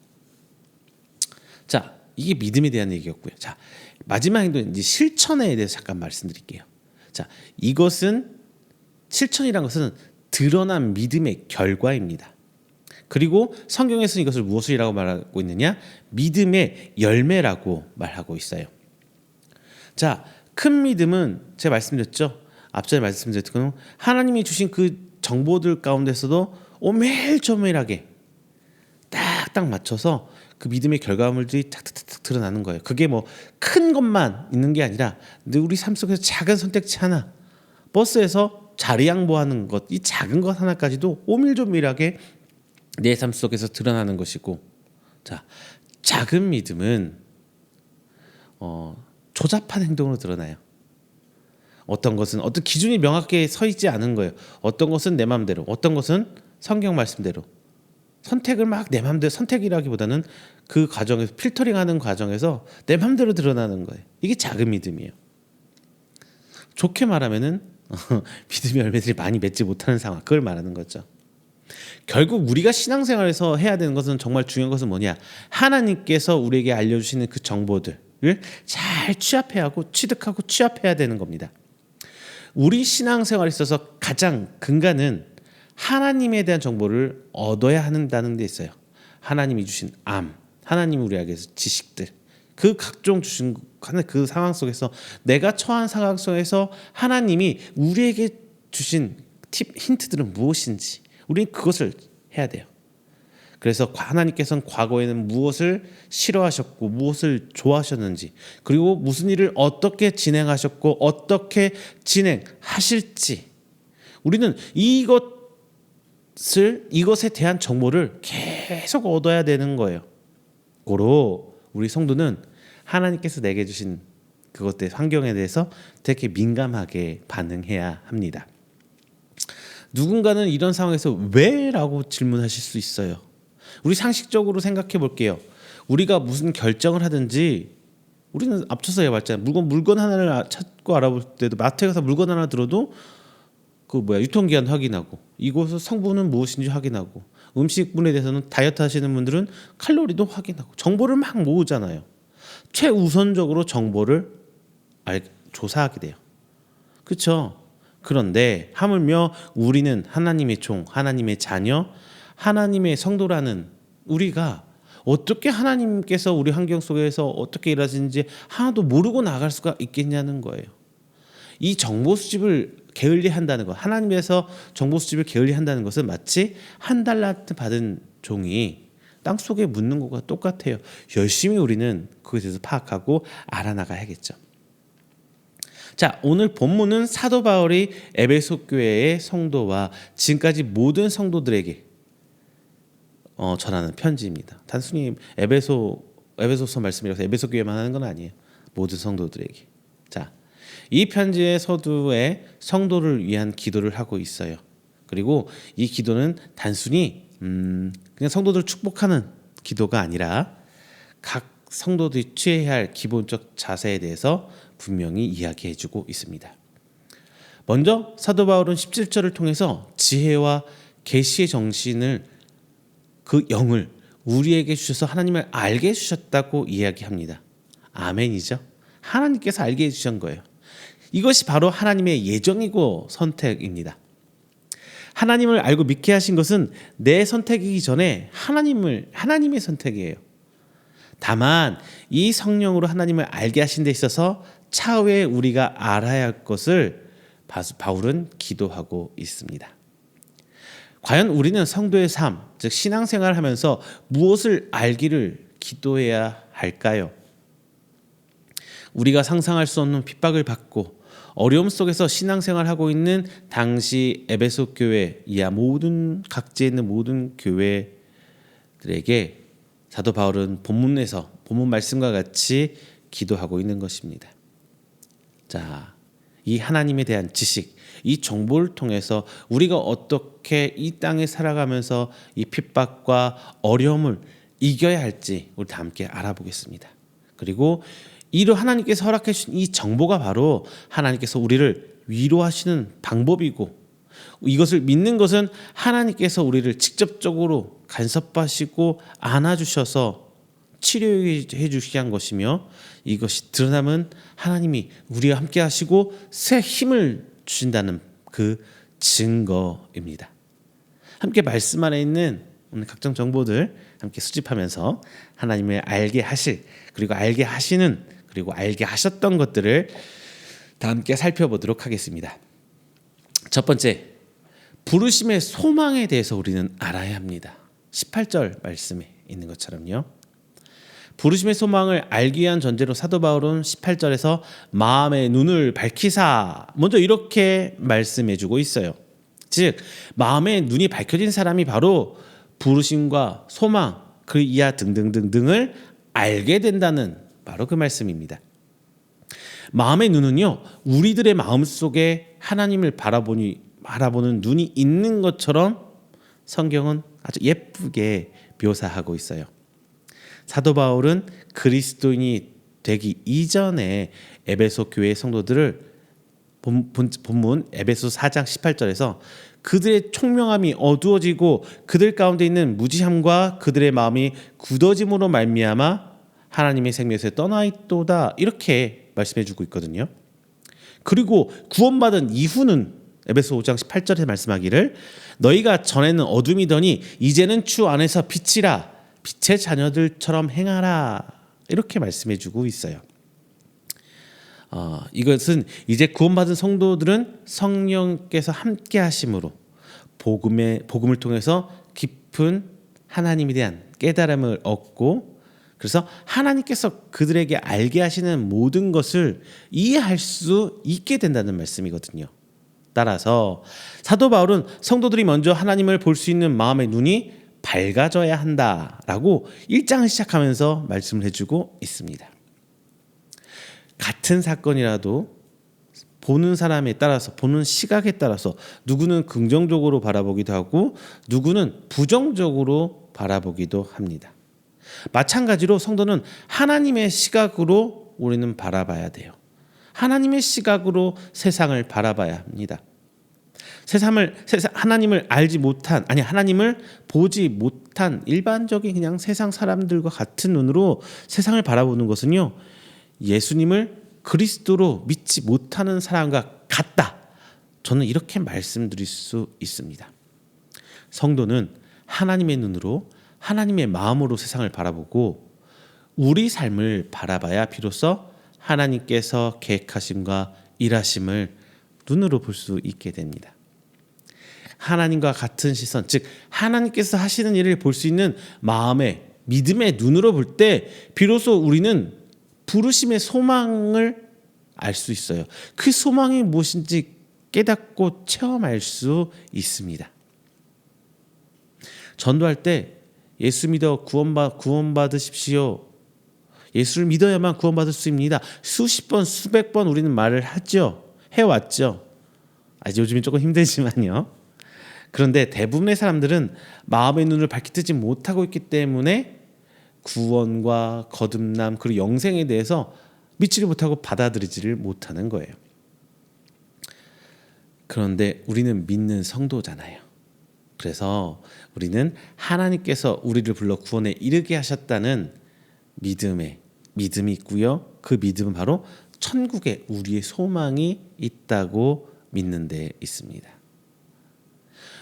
자, 이게 믿음에 대한 얘기였고요. 자, 마지막 행동, 이제 실천에 대해서 잠깐 말씀드릴게요. 자, 이것은 실천이란 것은 드러난 믿음의 결과입니다. 그리고 성경에서는 이것을 무엇이라고 말하고 있느냐? 믿음의 열매라고 말하고 있어요. 자, 큰 믿음은 제가 말씀드렸죠. 앞전에 말씀드렸던 하나님이 주신 그 정보들 가운데서도 오밀조밀하게 딱딱 맞춰서 그 믿음의 결과물들이 탁탁탁 드러나는 거예요. 그게 뭐 큰 것만 있는 게 아니라 우리 삶 속에서 작은 선택지 하나, 버스에서 자리 양보하는 것, 이 작은 것 하나까지도 오밀조밀하게 내 삶 속에서 드러나는 것이고, 자, 작은 믿음은 조잡한 행동으로 드러나요. 어떤 것은 어떤 기준이 명확하게 서 있지 않은 거예요. 어떤 것은 내 마음대로, 어떤 것은 성경 말씀대로. 선택을 막 내 마음대로, 선택이라기보다는 그 과정에서 필터링하는 과정에서 내 마음대로 드러나는 거예요. 이게 작은 믿음이에요. 좋게 말하면은 믿음의 열매들이 많이 맺지 못하는 상황, 그걸 말하는 거죠. 결국 우리가 신앙생활에서 해야 되는 것은, 정말 중요한 것은 뭐냐? 하나님께서 우리에게 알려주시는 그 정보들을 잘 취합해야 하고 취득하고 취합해야 되는 겁니다. 우리 신앙생활에 있어서 가장 근간은 하나님에 대한 정보를 얻어야 한다는 데 있어요. 하나님이 주신 하나님이 우리에게 지식들, 그 각종 주신 그 상황 속에서, 내가 처한 상황 속에서 하나님이 우리에게 주신 힌트들은 무엇인지 우리는 그것을 해야 돼요. 그래서 하나님께서는 과거에는 무엇을 싫어하셨고 무엇을 좋아하셨는지, 그리고 무슨 일을 어떻게 진행하셨고 어떻게 진행하실지, 우리는 이것 이것에 대한 정보를 계속 얻어야 되는 거예요. 고로 우리 성도는 하나님께서 내게 주신 그것들 환경에 대해서 되게 민감하게 반응해야 합니다. 누군가는 이런 상황에서 왜라고 질문하실 수 있어요. 우리 상식적으로 생각해 볼게요. 우리가 무슨 결정을 하든지 우리는 앞서서 말했잖아요. 물건 하나를 찾고 알아볼 때도 마트에 가서 물건 하나 들어도 유통기한 확인하고 이곳의 성분은 무엇인지 확인하고 음식분에 대해서는 다이어트 하시는 분들은 칼로리도 확인하고 정보를 막 모으잖아요. 최우선적으로 정보를 조사하게 돼요. 그렇죠? 그런데 하물며 우리는 하나님의 종, 하나님의 자녀, 하나님의 성도라는 우리가 어떻게 하나님께서 우리 환경 속에서 어떻게 일하시는지 하나도 모르고 나갈 수가 있겠냐는 거예요. 이 정보 수집을 게을리한다는 것, 하나님에서 정보 수집을 게을리한다는 것은 마치 한 달란트 받은 종이 땅 속에 묻는 것과 똑같아요. 열심히 우리는 그것에 대해서 파악하고 알아나가야겠죠. 자, 오늘 본문은 사도 바울이 에베소 교회의 성도와 지금까지 모든 성도들에게 전하는 편지입니다. 단순히 에베소서 말씀이라서 에베소 교회만 하는 건 아니에요. 모든 성도들에게. 자, 이 편지의 서두에 성도를 위한 기도를 하고 있어요. 그리고 이 기도는 단순히 그냥 성도들을 축복하는 기도가 아니라 각 성도들이 취해야 할 기본적 자세에 대해서 분명히 이야기해주고 있습니다. 먼저 사도 바울은 17절을 통해서 지혜와 계시의 정신을 그 영을 우리에게 주셔서 하나님을 알게 해주셨다고 이야기합니다. 아멘이죠. 하나님께서 알게 해주신 거예요. 이것이 바로 하나님의 예정이고 선택입니다. 하나님을 알고 믿게 하신 것은 내 선택이기 전에 하나님의 선택이에요. 다만 이 성령으로 하나님을 알게 하신 데 있어서 차후에 우리가 알아야 할 것을 바울은 기도하고 있습니다. 과연 우리는 성도의 삶, 즉 신앙생활을 하면서 무엇을 알기를 기도해야 할까요? 우리가 상상할 수 없는 핍박을 받고 어려움 속에서 신앙생활을 하고 있는 당시 에베소 교회 이하 모든 각지에 있는 모든 교회들에게 사도 바울은 본문 말씀과 같이 기도하고 있는 것입니다. 자, 이 하나님에 대한 지식, 이 정보를 통해서 우리가 어떻게 이 땅에 살아가면서 이 핍박과 어려움을 이겨야 할지 우리 다 함께 알아보겠습니다. 그리고 이로 하나님께서 허락해 주신 이 정보가 바로 하나님께서 우리를 위로하시는 방법이고 이것을 믿는 것은 하나님께서 우리를 직접적으로 간섭하시고 안아주셔서 치료해 주시게 한 것이며 이것이 드러나면 하나님이 우리와 함께 하시고 새 힘을 주신다는 그 증거입니다. 함께 말씀 안에 있는 오늘 각종 정보들 함께 수집하면서 하나님을 알게 하실 그리고 알게 하시는 그리고 알게 하셨던 것들을 다 함께 살펴보도록 하겠습니다. 첫 번째, 부르심의 소망에 대해서 우리는 알아야 합니다. 18절 말씀에 있는 것처럼요. 부르심의 소망을 알기 위한 전제로 사도 바울은 18절에서 마음의 눈을 밝히사 먼저 이렇게 말씀해주고 있어요. 즉 마음의 눈이 밝혀진 사람이 바로 부르심과 소망 그 이하 등등등등을 알게 된다는 바로 그 말씀입니다. 마음의 눈은요 우리들의 마음 속에 하나님을 바라보는 눈이 있는 것처럼 성경은 아주 예쁘게 묘사하고 있어요. 사도 바울은 그리스도인이 되기 이전에 에베소 교회 성도들을 본문 에베소 4장 18절에서 그들의 총명함이 어두워지고 그들 가운데 있는 무지함과 그들의 마음이 굳어짐으로 말미암아 하나님의 생명에서 떠나 있도다 이렇게 말씀해주고 있거든요. 그리고 구원받은 이후는 에베소 5장 18절에 말씀하기를 너희가 전에는 어둠이더니 이제는 주 안에서 빛이라 빛의 자녀들처럼 행하라 이렇게 말씀해주고 있어요. 이것은 이제 구원받은 성도들은 성령께서 함께 하심으로 복음을 통해서 깊은 하나님에 대한 깨달음을 얻고 그래서 하나님께서 그들에게 알게 하시는 모든 것을 이해할 수 있게 된다는 말씀이거든요. 따라서 사도 바울은 성도들이 먼저 하나님을 볼 수 있는 마음의 눈이 밝아져야 한다라고 1장을 시작하면서 말씀을 해주고 있습니다. 같은 사건이라도 보는 사람에 따라서, 보는 시각에 따라서 누구는 긍정적으로 바라보기도 하고 누구는 부정적으로 바라보기도 합니다. 마찬가지로 성도는 하나님의 시각으로 우리는 바라봐야 돼요. 하나님의 시각으로 세상을 바라봐야 합니다. 하나님을 알지 못한, 하나님을 보지 못한 일반적인 그냥 세상 사람들과 같은 눈으로 세상을 바라보는 것은요, 예수님을 그리스도로 믿지 못하는 사람과 같다. 저는 이렇게 말씀드릴 수 있습니다. 성도는 하나님의 눈으로, 하나님의 마음으로 세상을 바라보고 우리 삶을 바라봐야 비로소 하나님께서 계획하심과 일하심을 눈으로 볼 수 있게 됩니다. 하나님과 같은 시선, 즉 하나님께서 하시는 일을 볼 수 있는 마음의 믿음의 눈으로 볼 때 비로소 우리는 부르심의 소망을 알 수 있어요. 그 소망이 무엇인지 깨닫고 체험할 수 있습니다. 전도할 때 예수 믿어 구원받으십시오. 예수를 믿어야만 구원받을 수 있습니다. 수십 번, 수백 번 우리는 말을 하죠. 해왔죠. 요즘은 조금 힘들지만요. 그런데 대부분의 사람들은 마음의 눈을 밝히 뜨지 못하고 있기 때문에 구원과 거듭남 그리고 영생에 대해서 믿지를 못하고 받아들이지를 못하는 거예요. 그런데 우리는 믿는 성도잖아요. 그래서 우리는 하나님께서 우리를 불러 구원에 이르게 하셨다는 믿음이 있고요. 그 믿음은 바로 천국에 우리의 소망이 있다고 믿는 데 있습니다.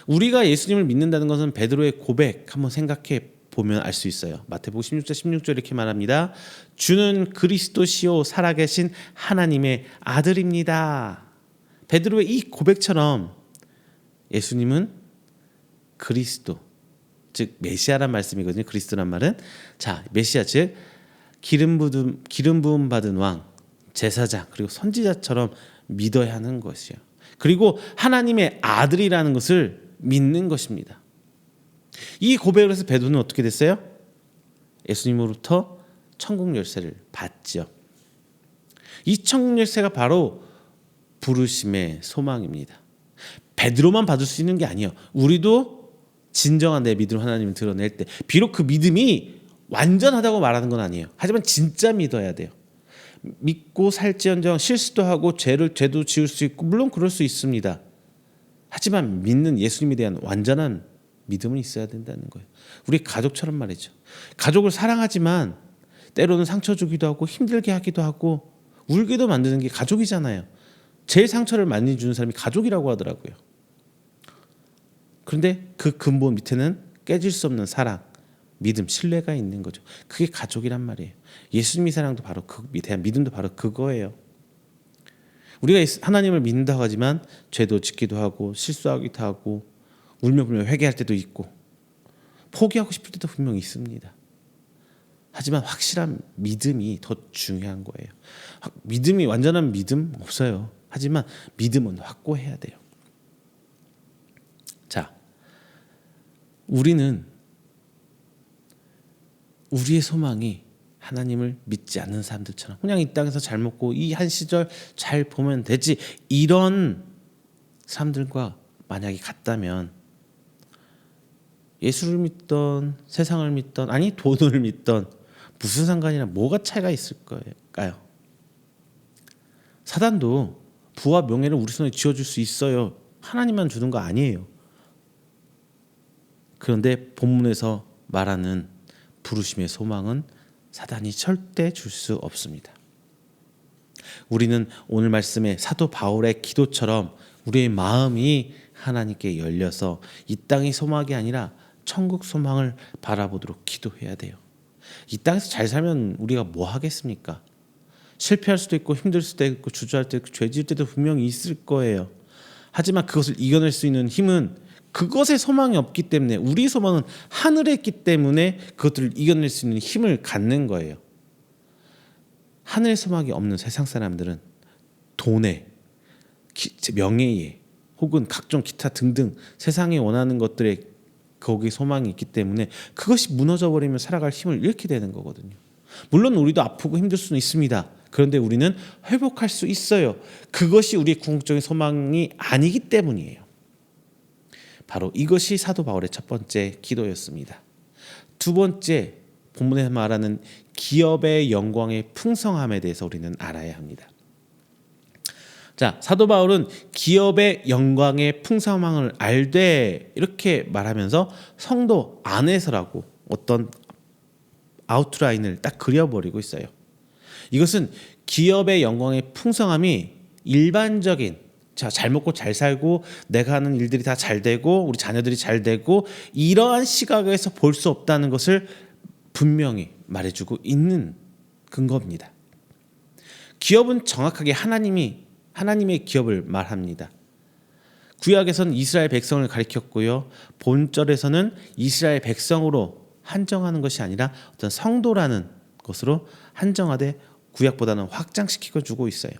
우리가 예수님을 믿는다는 것은 베드로의 고백 한번 생각해 보면 알 수 있어요. 마태복음 16절 이렇게 말합니다. 주는 그리스도시요 살아계신 하나님의 아들입니다. 베드로의 이 고백처럼 예수님은 그리스도, 즉 메시아란 말씀이거든요. 그리스도란 말은 메시아 즉 기름 부음 받은 왕, 제사장 그리고 선지자처럼 믿어야 하는 것이요. 그리고 하나님의 아들이라는 것을 믿는 것입니다. 이 고백을 해서 베드로는 어떻게 됐어요? 예수님으로부터 천국 열쇠를 받죠. 이 천국 열쇠가 바로 부르심의 소망입니다. 베드로만 받을 수 있는 게 아니에요. 우리도 진정한 내 믿음으로 하나님을 드러낼 때 비록 그 믿음이 완전하다고 말하는 건 아니에요. 하지만 진짜 믿어야 돼요. 믿고 살지언정 실수도 하고 죄도 지을 수 있고 물론 그럴 수 있습니다. 하지만 믿는 예수님에 대한 완전한 믿음은 있어야 된다는 거예요. 우리 가족처럼 말이죠. 가족을 사랑하지만 때로는 상처 주기도 하고 힘들게 하기도 하고 울게도 만드는 게 가족이잖아요. 제일 상처를 많이 주는 사람이 가족이라고 하더라고요. 그런데 그 근본 밑에는 깨질 수 없는 사랑, 믿음, 신뢰가 있는 거죠. 그게 가족이란 말이에요. 예수님의 사랑도 바로 그에 대한 믿음도 바로 그거예요. 우리가 하나님을 믿는다고 하지만 죄도 짓기도 하고 실수하기도 하고 울며 불며 회개할 때도 있고 포기하고 싶을 때도 분명히 있습니다. 하지만 확실한 믿음이 더 중요한 거예요. 믿음이 완전한 믿음 없어요. 하지만 믿음은 확고해야 돼요. 우리는 우리의 소망이 하나님을 믿지 않는 사람들처럼 그냥 이 땅에서 잘 먹고 이 한 시절 잘 보면 되지 이런 사람들과 만약에 같다면 예수를 믿던 세상을 믿던 돈을 믿던 무슨 상관이나 뭐가 차이가 있을까요? 사단도 부와 명예를 우리 손에 쥐어줄 수 있어요. 하나님만 주는 거 아니에요. 그런데 본문에서 말하는 부르심의 소망은 사단이 절대 줄 수 없습니다. 우리는 오늘 말씀의 사도 바울의 기도처럼 우리의 마음이 하나님께 열려서 이 땅의 소망이 아니라 천국 소망을 바라보도록 기도해야 돼요. 이 땅에서 잘 살면 우리가 뭐 하겠습니까? 실패할 수도 있고 힘들 수도 있고 주저할 때도 있고 죄 지을 때도 분명히 있을 거예요. 하지만 그것을 이겨낼 수 있는 힘은 그것에 소망이 없기 때문에 우리 소망은 하늘에 있기 때문에 그것들을 이겨낼 수 있는 힘을 갖는 거예요. 하늘의 소망이 없는 세상 사람들은 돈에 명예에 혹은 각종 기타 등등 세상이 원하는 것들에 거기 소망이 있기 때문에 그것이 무너져 버리면 살아갈 힘을 잃게 되는 거거든요. 물론 우리도 아프고 힘들 수는 있습니다. 그런데 우리는 회복할 수 있어요. 그것이 우리의 궁극적인 소망이 아니기 때문이에요. 바로 이것이 사도 바울의 첫 번째 기도였습니다. 두 번째, 본문에서 말하는 기업의 영광의 풍성함에 대해서 우리는 알아야 합니다. 자, 사도 바울은 기업의 영광의 풍성함을 알되 이렇게 말하면서 성도 안에서라고 어떤 아웃라인을 딱 그려버리고 있어요. 이것은 기업의 영광의 풍성함이 일반적인 잘 먹고 잘 살고 내가 하는 일들이 다 잘 되고 우리 자녀들이 잘 되고 이러한 시각에서 볼 수 없다는 것을 분명히 말해주고 있는 근거입니다. 기업은 정확하게 하나님의 기업을 말합니다. 구약에서는 이스라엘 백성을 가리켰고요. 본절에서는 이스라엘 백성으로 한정하는 것이 아니라 어떤 성도라는 것으로 한정하되 구약보다는 확장시키고 주고 있어요.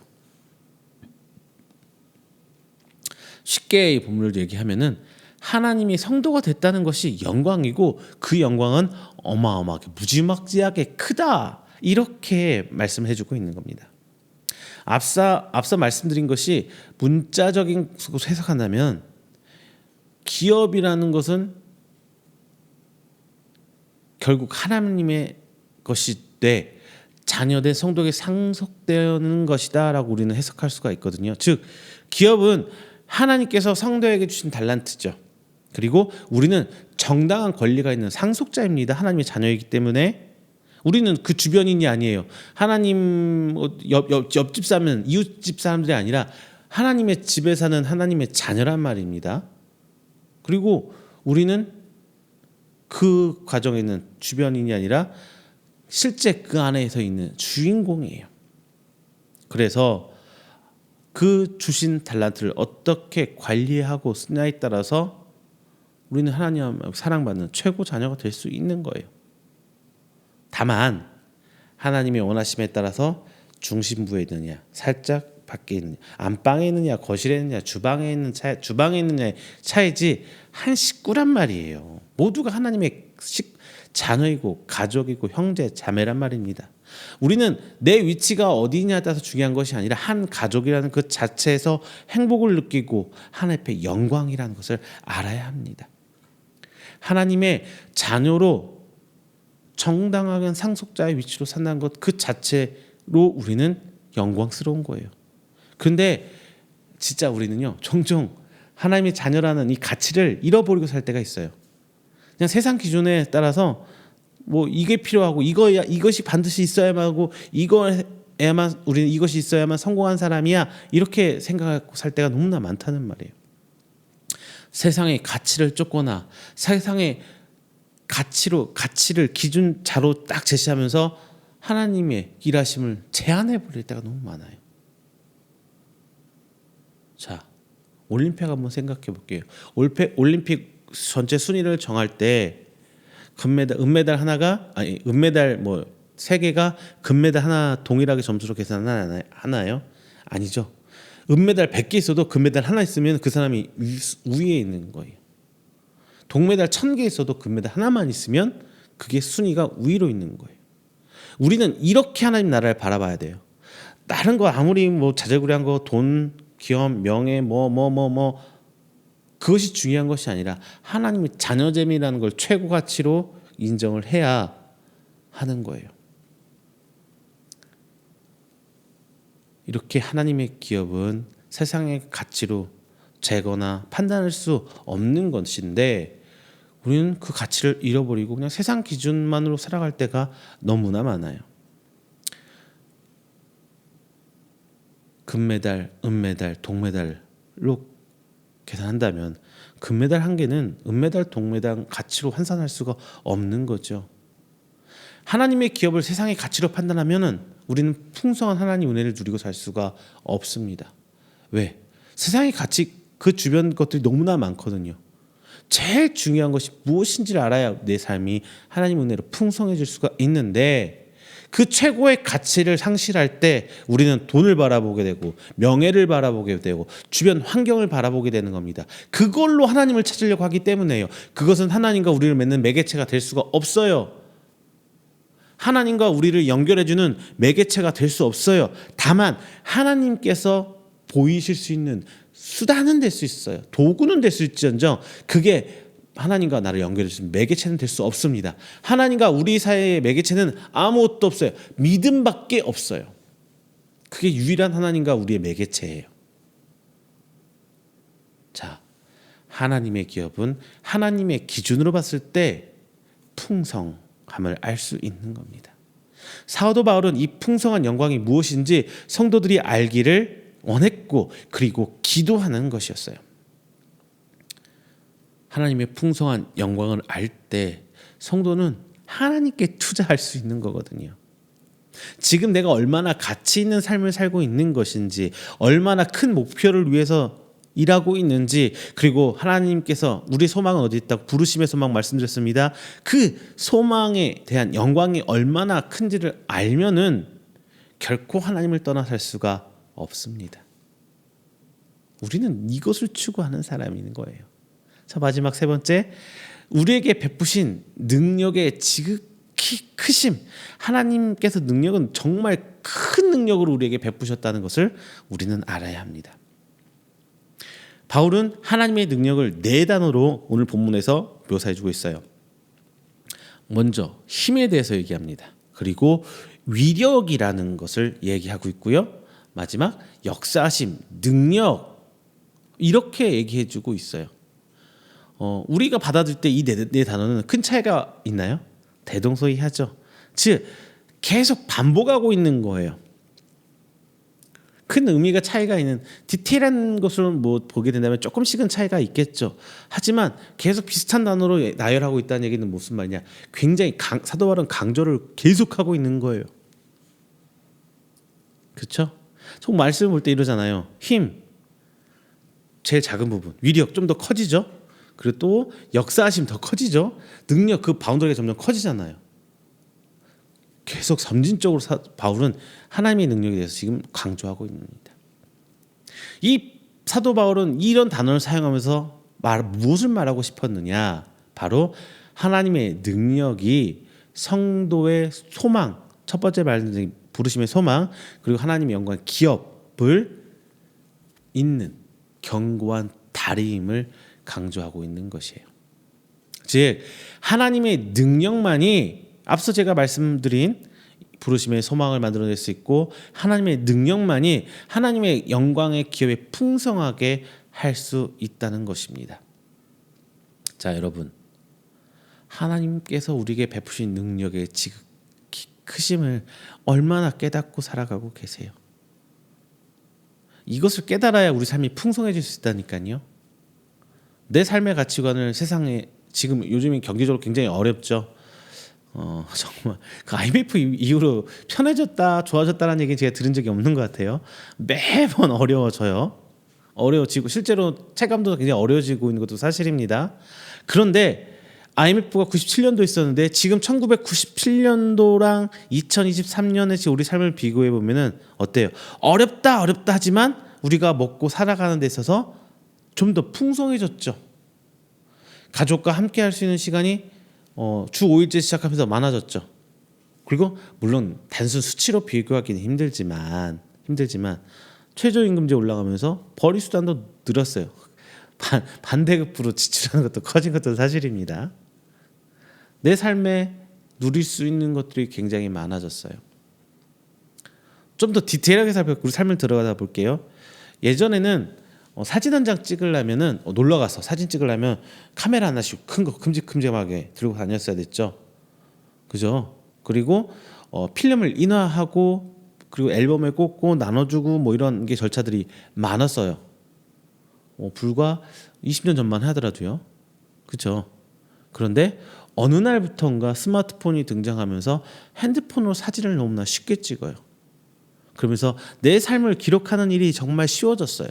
쉽게 이 본문을 얘기하면은 하나님이 성도가 됐다는 것이 영광이고 그 영광은 어마어마하게 무지막지하게 크다 이렇게 말씀해주고 있는 겁니다. 앞서 말씀드린 것이 문자적인 것으로 해석한다면 기업이라는 것은 결국 하나님의 것이 돼 자녀된 성도에게 상속되는 것이다라고 우리는 해석할 수가 있거든요. 즉 기업은 하나님께서 성도에게 주신 달란트죠. 그리고 우리는 정당한 권리가 있는 상속자입니다. 하나님의 자녀이기 때문에 우리는 그 주변인이 아니에요. 하나님 옆집 사면 이웃집 사람들이 아니라 하나님의 집에 사는 하나님의 자녀란 말입니다. 그리고 우리는 그 과정에 있는 주변인이 아니라 실제 그 안에서 있는 주인공이에요. 그래서 그 주신 달란트를 어떻게 관리하고 쓰냐에 따라서 우리는 하나님 사랑받는 최고 자녀가 될 수 있는 거예요. 다만 하나님의 원하심에 따라서 중심부에 있느냐, 살짝 밖에 있느냐, 안방에 있느냐, 거실에 있느냐, 주방에 있느냐의 차이지 한 식구란 말이에요. 모두가 하나님의 자녀이고 가족이고 형제, 자매란 말입니다. 우리는 내 위치가 어디냐에 따라서 중요한 것이 아니라 한 가족이라는 그 자체에서 행복을 느끼고 하나님 앞에 영광이라는 것을 알아야 합니다. 하나님의 자녀로 정당하게 상속자의 위치로 산다는 것 그 자체로 우리는 영광스러운 거예요. 그런데 진짜 우리는요 종종 하나님의 자녀라는 이 가치를 잃어버리고 살 때가 있어요. 그냥 세상 기준에 따라서 뭐 이게 필요하고 이것이 반드시 있어야만 하고 우리는 이것이 있어야만 성공한 사람이야 이렇게 생각하고 살 때가 너무나 많다는 말이에요. 세상의 가치를 쫓거나 세상의 가치를 기준자로 딱 제시하면서 하나님의 일하심을 제한해 버릴 때가 너무 많아요. 자, 올림픽 한번 생각해 볼게요. 올림픽 전체 순위를 정할 때 은메달 세 개가 금메달 하나 동일하게 점수로 계산하나요? 아니죠. 은메달 100개 있어도 금메달 하나 있으면 그 사람이 우위에 있는 거예요. 동메달 1000개 있어도 금메달 하나만 있으면 그게 순위가 우위로 있는 거예요. 우리는 이렇게 하나님 나라를 바라봐야 돼요. 다른 거 아무리 뭐 자질구레한 거, 돈, 기업, 명예, 그것이 중요한 것이 아니라 하나님의 자녀됨이라는 걸 최고 가치로 인정을 해야 하는 거예요. 이렇게 하나님의 기업은 세상의 가치로 재거나 판단할 수 없는 것인데 우리는 그 가치를 잃어버리고 그냥 세상 기준만으로 살아갈 때가 너무나 많아요. 금메달, 은메달, 동메달로 계산한다면 금메달 한 개는 은메달, 동메달 가치로 환산할 수가 없는 거죠. 하나님의 기업을 세상의 가치로 판단하면은 우리는 풍성한 하나님 은혜를 누리고 살 수가 없습니다. 왜? 세상의 가치 그 주변 것들이 너무나 많거든요. 제일 중요한 것이 무엇인지를 알아야 내 삶이 하나님 은혜로 풍성해질 수가 있는데 그 최고의 가치를 상실할 때 우리는 돈을 바라보게 되고 명예를 바라보게 되고 주변 환경을 바라보게 되는 겁니다. 그걸로 하나님을 찾으려고 하기 때문에요. 그것은 하나님과 우리를 맺는 매개체가 될 수가 없어요. 하나님과 우리를 연결해주는 매개체가 될 수 없어요. 다만 하나님께서 보이실 수 있는 수단은 될 수 있어요. 도구는 될 수 있지언정 그게 하나님과 나를 연결해주는 매개체는 될 수 없습니다. 하나님과 우리 사이의 매개체는 아무것도 없어요. 믿음밖에 없어요. 그게 유일한 하나님과 우리의 매개체예요. 자, 하나님의 기업은 하나님의 기준으로 봤을 때 풍성함을 알 수 있는 겁니다. 사도 바울은 이 풍성한 영광이 무엇인지 성도들이 알기를 원했고 그리고 기도하는 것이었어요. 하나님의 풍성한 영광을 알 때 성도는 하나님께 투자할 수 있는 거거든요. 지금 내가 얼마나 가치 있는 삶을 살고 있는 것인지, 얼마나 큰 목표를 위해서 일하고 있는지, 그리고 하나님께서 우리 소망은 어디 있다고 부르심의 소망 말씀드렸습니다. 그 소망에 대한 영광이 얼마나 큰지를 알면은 결코 하나님을 떠나 살 수가 없습니다. 우리는 이것을 추구하는 사람인 거예요. 자, 마지막 세 번째, 우리에게 베푸신 능력의 지극히 크심. 하나님께서 능력은 정말 큰 능력으로 우리에게 베푸셨다는 것을 우리는 알아야 합니다. 바울은 하나님의 능력을 네 단어로 오늘 본문에서 묘사해주고 있어요. 먼저 힘에 대해서 얘기합니다. 그리고 위력이라는 것을 얘기하고 있고요. 마지막 역사하심, 능력, 이렇게 얘기해주고 있어요. 우리가 받아들일 때 이 네 단어는 큰 차이가 있나요? 대동소이하죠. 즉 계속 반복하고 있는 거예요. 큰 의미가 차이가 있는 디테일한 것을 뭐 보게 된다면 조금씩은 차이가 있겠죠. 하지만 계속 비슷한 단어로 나열하고 있다는 얘기는 무슨 말이냐? 굉장히 사도 바울은 강조를 계속하고 있는 거예요. 그렇죠? 총 말씀을 볼 때 이러잖아요. 힘, 제일 작은 부분, 위력 좀 더 커지죠. 그리고 또 역사하심 더 커지죠. 능력, 그 바운더리가 점점 커지잖아요. 계속 점진적으로 바울은 하나님의 능력에 대해서 지금 강조하고 있습니다. 이 사도 바울은 이런 단어를 사용하면서 무엇을 말하고 싶었느냐? 바로 하나님의 능력이 성도의 소망, 첫 번째 말씀 부르심의 소망, 그리고 하나님의 영광, 기업을 잇는 견고한 다리임을 강조하고 있는 것이에요. 즉 하나님의 능력만이 앞서 제가 말씀드린 부르심의 소망을 만들어낼 수 있고, 하나님의 능력만이 하나님의 영광의 기업에 풍성하게 할 수 있다는 것입니다. 자, 여러분, 하나님께서 우리에게 베푸신 능력의 지극히 크심을 얼마나 깨닫고 살아가고 계세요? 이것을 깨달아야 우리 삶이 풍성해질 수 있다니까요. 내 삶의 가치관을 세상에 지금 요즘에 경제적으로 굉장히 어렵죠. 정말 그 IMF 이후로 편해졌다, 좋아졌다라는 얘기는 제가 들은 적이 없는 것 같아요. 매번 어려워지고 실제로 체감도 굉장히 어려워지고 있는 것도 사실입니다. 그런데 IMF가 97년도 있었는데 지금 1997년도랑 2023년에 우리 삶을 비교해 보면은 어때요? 어렵다 하지만 우리가 먹고 살아가는 데 있어서 좀 더 풍성해졌죠. 가족과 함께 할 수 있는 시간이 주 5일째 시작하면서 많아졌죠. 그리고 물론 단순 수치로 비교하기는 힘들지만 최저임금제 올라가면서 벌이 수단도 늘었어요. 반대급부로 지출하는 것도 커진 것도 사실입니다. 내 삶에 누릴 수 있는 것들이 굉장히 많아졌어요. 좀 더 디테일하게 우리 삶을 들어가다 볼게요. 예전에는 사진 한 장 찍으려면은 놀러 가서 사진 찍으려면 카메라 하나씩 큰 거 큼직큼직하게 들고 다녔어야 됐죠. 그죠? 그리고 필름을 인화하고 그리고 앨범에 꽂고 나눠주고 뭐 이런 게 절차들이 많았어요. 불과 20년 전만 하더라도요. 그죠? 그런데 어느 날부턴가 스마트폰이 등장하면서 핸드폰으로 사진을 너무나 쉽게 찍어요. 그러면서 내 삶을 기록하는 일이 정말 쉬워졌어요.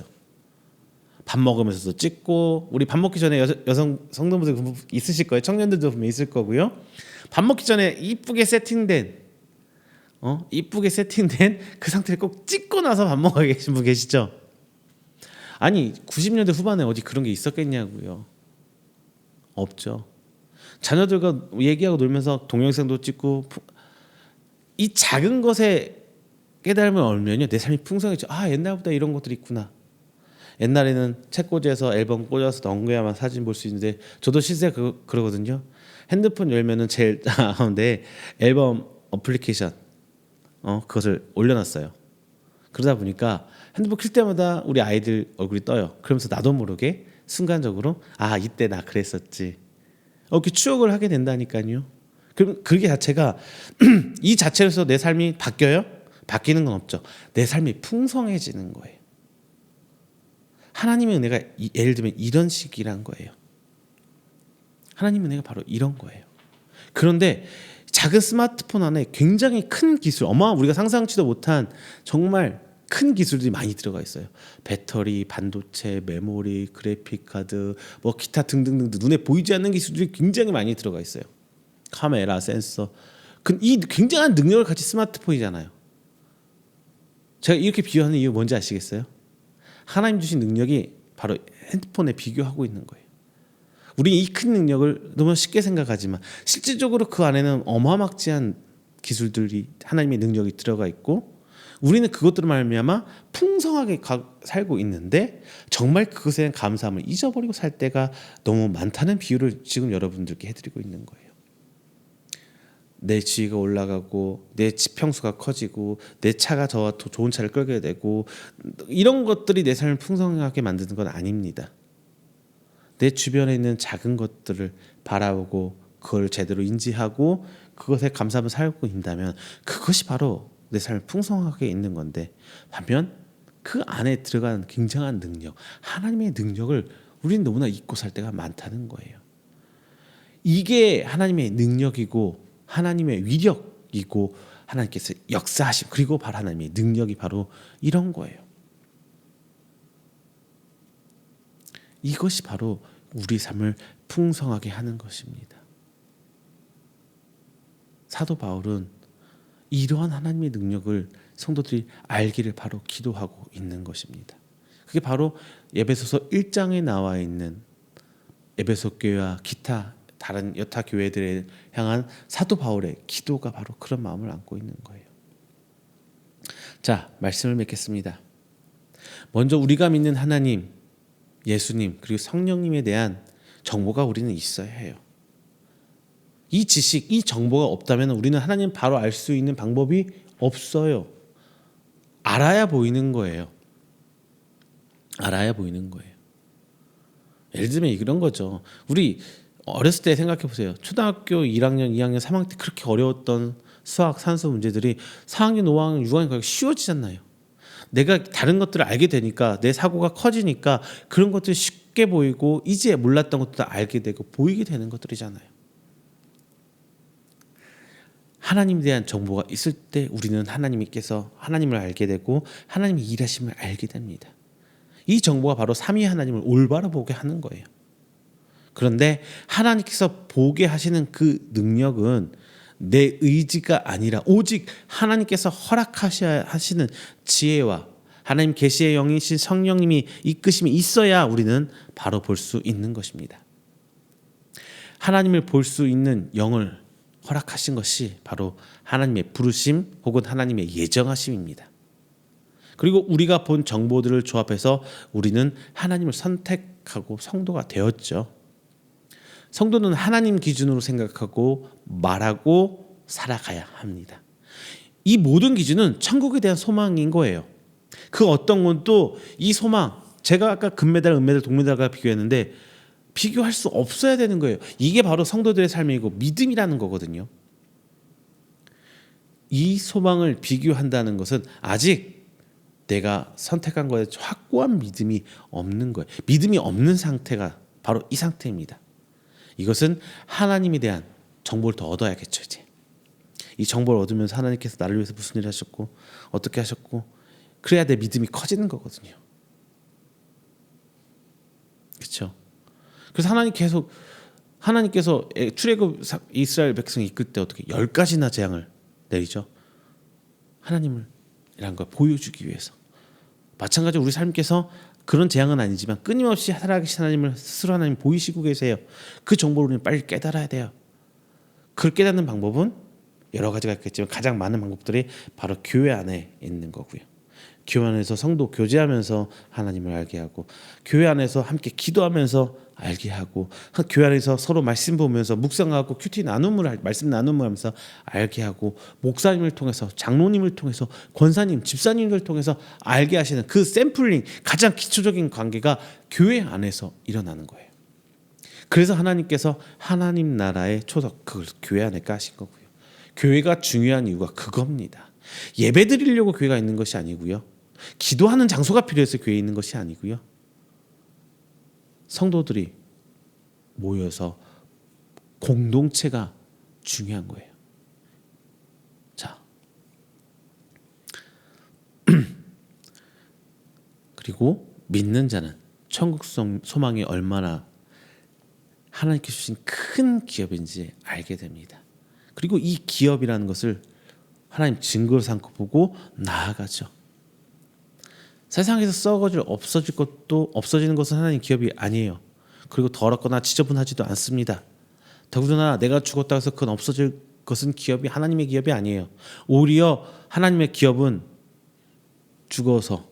밥 먹으면서도 찍고, 우리 밥 먹기 전에 여성 성도분들 있으실 거예요. 청년들도 분명 있을 거고요. 밥 먹기 전에 이쁘게 세팅된 이쁘게 세팅된 그 상태를 꼭 찍고 나서 밥 먹어 계신 분 계시죠? 아니 90년대 후반에 어디 그런 게 있었겠냐고요. 없죠. 자녀들과 얘기하고 놀면서 동영상도 찍고 이 작은 것에 깨달음을 얻으면요 내 삶이 풍성해져. 아 옛날보다 이런 것들이 있구나. 옛날에는 책꽂이에서 앨범 꽂아서 넘겨야만 사진 볼 수 있는데 저도 실제 그러거든요. 핸드폰 열면은 제일 가운데 앨범 어플리케이션 그것을 올려놨어요. 그러다 보니까 핸드폰 킬 때마다 우리 아이들 얼굴이 떠요. 그러면서 나도 모르게 순간적으로 아 이때 나 그랬었지. 이렇게 추억을 하게 된다니까요. 그럼 그게 자체가 이 자체로서 내 삶이 바뀌어요? 바뀌는 건 없죠. 내 삶이 풍성해지는 거예요. 하나님의 은혜가 예를 들면 이런 식이란 거예요. 하나님의 은혜가 바로 이런 거예요. 그런데 작은 스마트폰 안에 굉장히 큰 기술, 우리가 상상치도 못한 정말 큰 기술들이 많이 들어가 있어요. 배터리, 반도체, 메모리, 그래픽 카드, 뭐 기타 등등등 눈에 보이지 않는 기술들이 굉장히 많이 들어가 있어요. 카메라, 센서. 이 굉장한 능력을 가진 스마트폰이잖아요. 제가 이렇게 비유하는 이유 뭔지 아시겠어요? 하나님 주신 능력이 바로 핸드폰에 비교하고 있는 거예요. 우리 이 큰 능력을 너무 쉽게 생각하지만 실질적으로 그 안에는 어마막지한 기술들이 하나님의 능력이 들어가 있고 우리는 그것들을 말미암아 풍성하게 살고 있는데 정말 그것에 대한 감사함을 잊어버리고 살 때가 너무 많다는 비유를 지금 여러분들께 해드리고 있는 거예요. 내 지위가 올라가고 내 지평수가 커지고 내 차가 저와 더 좋은 차를 끌게 되고 이런 것들이 내 삶을 풍성하게 만드는 건 아닙니다. 내 주변에 있는 작은 것들을 바라보고 그걸 제대로 인지하고 그것에 감사하며 살고 있다면 그것이 바로 내 삶을 풍성하게 있는 건데 반면 그 안에 들어간 굉장한 능력, 하나님의 능력을 우리는 너무나 잊고 살 때가 많다는 거예요. 이게 하나님의 능력이고 하나님의 위력이고 하나님께서 역사하심 그리고 바로 하나님의 능력이 바로 이런 거예요. 이것이 바로 우리 삶을 풍성하게 하는 것입니다. 사도 바울은 이러한 하나님의 능력을 성도들이 알기를 바로 기도하고 있는 것입니다. 그게 바로 에베소서 1장에 나와 있는 에베소 교회와 기타 다른 여타 교회들에 향한 사도 바울의 기도가 바로 그런 마음을 안고 있는 거예요. 자, 말씀을 맺겠습니다. 먼저 우리가 믿는 하나님, 예수님 그리고 성령님에 대한 정보가 우리는 있어야 해요. 이 지식, 이 정보가 없다면 우리는 하나님 바로 알 수 있는 방법이 없어요. 알아야 보이는 거예요. 알아야 보이는 거예요. 예를 들면 이런 거죠. 우리 어렸을 때 생각해 보세요. 초등학교 1학년, 2학년, 3학년 때 그렇게 어려웠던 수학, 산수 문제들이 4학년, 5학년, 6학년 가면 쉬워지잖아요. 내가 다른 것들을 알게 되니까 내 사고가 커지니까 그런 것들이 쉽게 보이고 이제 몰랐던 것도 알게 되고 보이게 되는 것들이잖아요. 하나님에 대한 정보가 있을 때 우리는 하나님께서 하나님을 알게 되고 하나님의 일하심을 알게 됩니다. 이 정보가 바로 삼위 하나님을 올바로 보게 하는 거예요. 그런데 하나님께서 보게 하시는 그 능력은 내 의지가 아니라 오직 하나님께서 허락하셔야 하시는 지혜와 하나님 계시의 영이신 성령님이 이끄심이 있어야 우리는 바로 볼 수 있는 것입니다. 하나님을 볼 수 있는 영을 허락하신 것이 바로 하나님의 부르심 혹은 하나님의 예정하심입니다. 그리고 우리가 본 정보들을 조합해서 우리는 하나님을 선택하고 성도가 되었죠. 성도는 하나님 기준으로 생각하고 말하고 살아가야 합니다. 이 모든 기준은 천국에 대한 소망인 거예요. 그 어떤 것도 이 소망, 제가 아까 금메달, 은메달, 동메달과 비교했는데 비교할 수 없어야 되는 거예요. 이게 바로 성도들의 삶이고 믿음이라는 거거든요. 이 소망을 비교한다는 것은 아직 내가 선택한 것에 확고한 믿음이 없는 거예요. 믿음이 없는 상태가 바로 이 상태입니다. 이것은 하나님에 대한 정보를 더 얻어야겠죠. 이제 이 정보를 얻으면서 하나님께서 나를 위해서 무슨 일을 하셨고 어떻게 하셨고 그래야 내 믿음이 커지는 거거든요. 그렇죠? 그래서 하나님께서 출애굽 이스라엘 백성이 이끌 때 어떻게 10가지나 재앙을 내리죠. 하나님이란 걸 보여주기 위해서. 마찬가지로 우리 삶께서 그런 재앙은 아니지만 끊임없이 살아계신 하나님을 스스로 하나님 보이시고 계세요. 그 정보를 우리는 빨리 깨달아야 돼요. 그걸 깨닫는 방법은 여러 가지가 있겠지만 가장 많은 방법들이 바로 교회 안에 있는 거고요. 교회 안에서 성도 교제하면서 하나님을 알게 하고, 교회 안에서 함께 기도하면서 알게 하고, 교회 안에서 서로 말씀 보면서 묵상하고 말씀 나눔을 하면서 알게 하고, 목사님을 통해서, 장로님을 통해서, 권사님, 집사님을 통해서 알게 하시는 그 샘플링, 가장 기초적인 관계가 교회 안에서 일어나는 거예요. 그래서 하나님께서 하나님 나라의 초석, 그걸 교회 안에 까신 거고요. 교회가 중요한 이유가 그겁니다. 예배 드리려고 교회가 있는 것이 아니고요. 기도하는 장소가 필요해서 교회에 있는 것이 아니고요. 성도들이 모여서 공동체가 중요한 거예요. 자, 그리고 믿는 자는 천국 소망이 얼마나 하나님께 주신 큰 기업인지 알게 됩니다. 그리고 이 기업이라는 것을 하나님 증거를 삼고 보고 나아가죠. 세상에서 썩어질 없어지는 것은 하나님 기업이 아니에요. 그리고 더럽거나 지저분하지도 않습니다. 더구나 내가 죽었다 해서 그건 없어질 것은 기업이 하나님의 기업이 아니에요. 오히려 하나님의 기업은 죽어서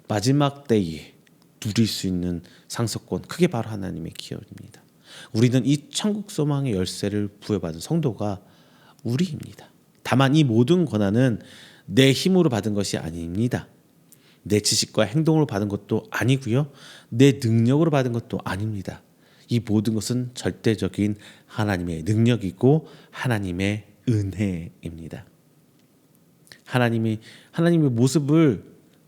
마지막 때에 누릴 수 있는 상속권, 그게 바로 하나님의 기업입니다. 우리는 이 천국 소망의 열쇠를 부여받은 성도가 우리입니다. 다만 이 모든 권한은 내 힘으로 받은 것이 아닙니다. 내 지식과 행동으로 받은 것도 아니고요. 내 능력으로 받은 것도 아닙니다. 이 모든 것은 절대적인 하나님의 능력이고 하나님의 은혜입니다. 하나님의 모습을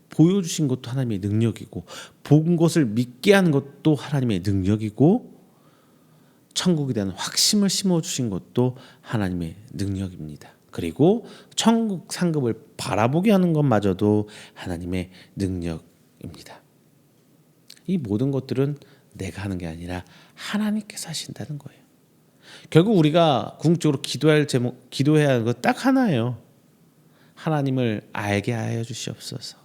보여주신 것도 하나님의 능력이고, 본 것을 믿게 하는 것도 하나님의 능력이고, 천국에 대한 확신을 심어주신 것도 하나님의 능력입니다. 그리고 천국 상급을 바라보게 하는 것마저도 하나님의 능력입니다. 이 모든 것들은 내가 하는 게 아니라 하나님께서 하신다는 거예요. 결국 우리가 궁극적으로 기도해야 하는 것 딱 하나예요. 하나님을 알게 하여 주시옵소서.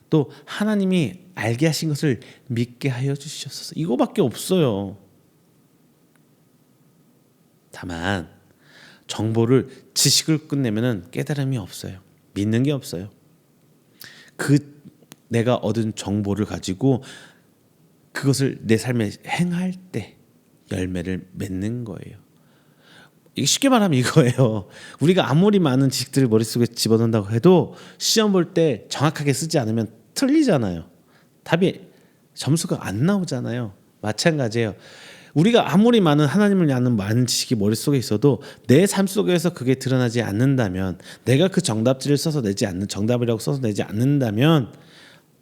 또 하나님이 알게 하신 것을 믿게 하여 주시옵소서. 이거밖에 없어요. 다만 정보를, 지식을 끝내면은 깨달음이 없어요. 믿는 게 없어요. 내가 얻은 정보를 가지고 그것을 내 삶에 행할 때 열매를 맺는 거예요. 이게 쉽게 말하면 이거예요. 우리가 아무리 많은 지식들을 머릿속에 집어넣는다고 해도 시험 볼 때 정확하게 쓰지 않으면 틀리잖아요. 답이 점수가 안 나오잖아요. 마찬가지예요. 우리가 아무리 많은 하나님을 아는 많은 지식이 머릿속에 있어도 내 삶 속에서 그게 드러나지 않는다면, 내가 그 정답지를 정답이라고 써서 내지 않는다면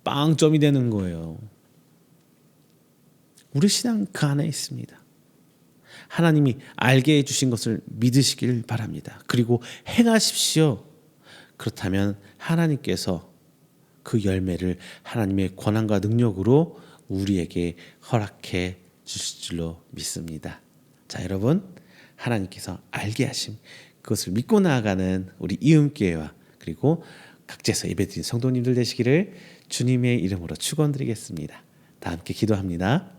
빵점이 되는 거예요. 우리 신앙 그 안에 있습니다. 하나님이 알게 해주신 것을 믿으시길 바랍니다. 그리고 행하십시오. 그렇다면 하나님께서 그 열매를 하나님의 권한과 능력으로 우리에게 허락해 주실 줄로 믿습니다. 자, 여러분, 하나님께서 알게 하심, 그것을 믿고 나아가는 우리 이음교회와 그리고 각지에서 예배드린 성도님들 되시기를 주님의 이름으로 축원드리겠습니다. 다 함께 기도합니다.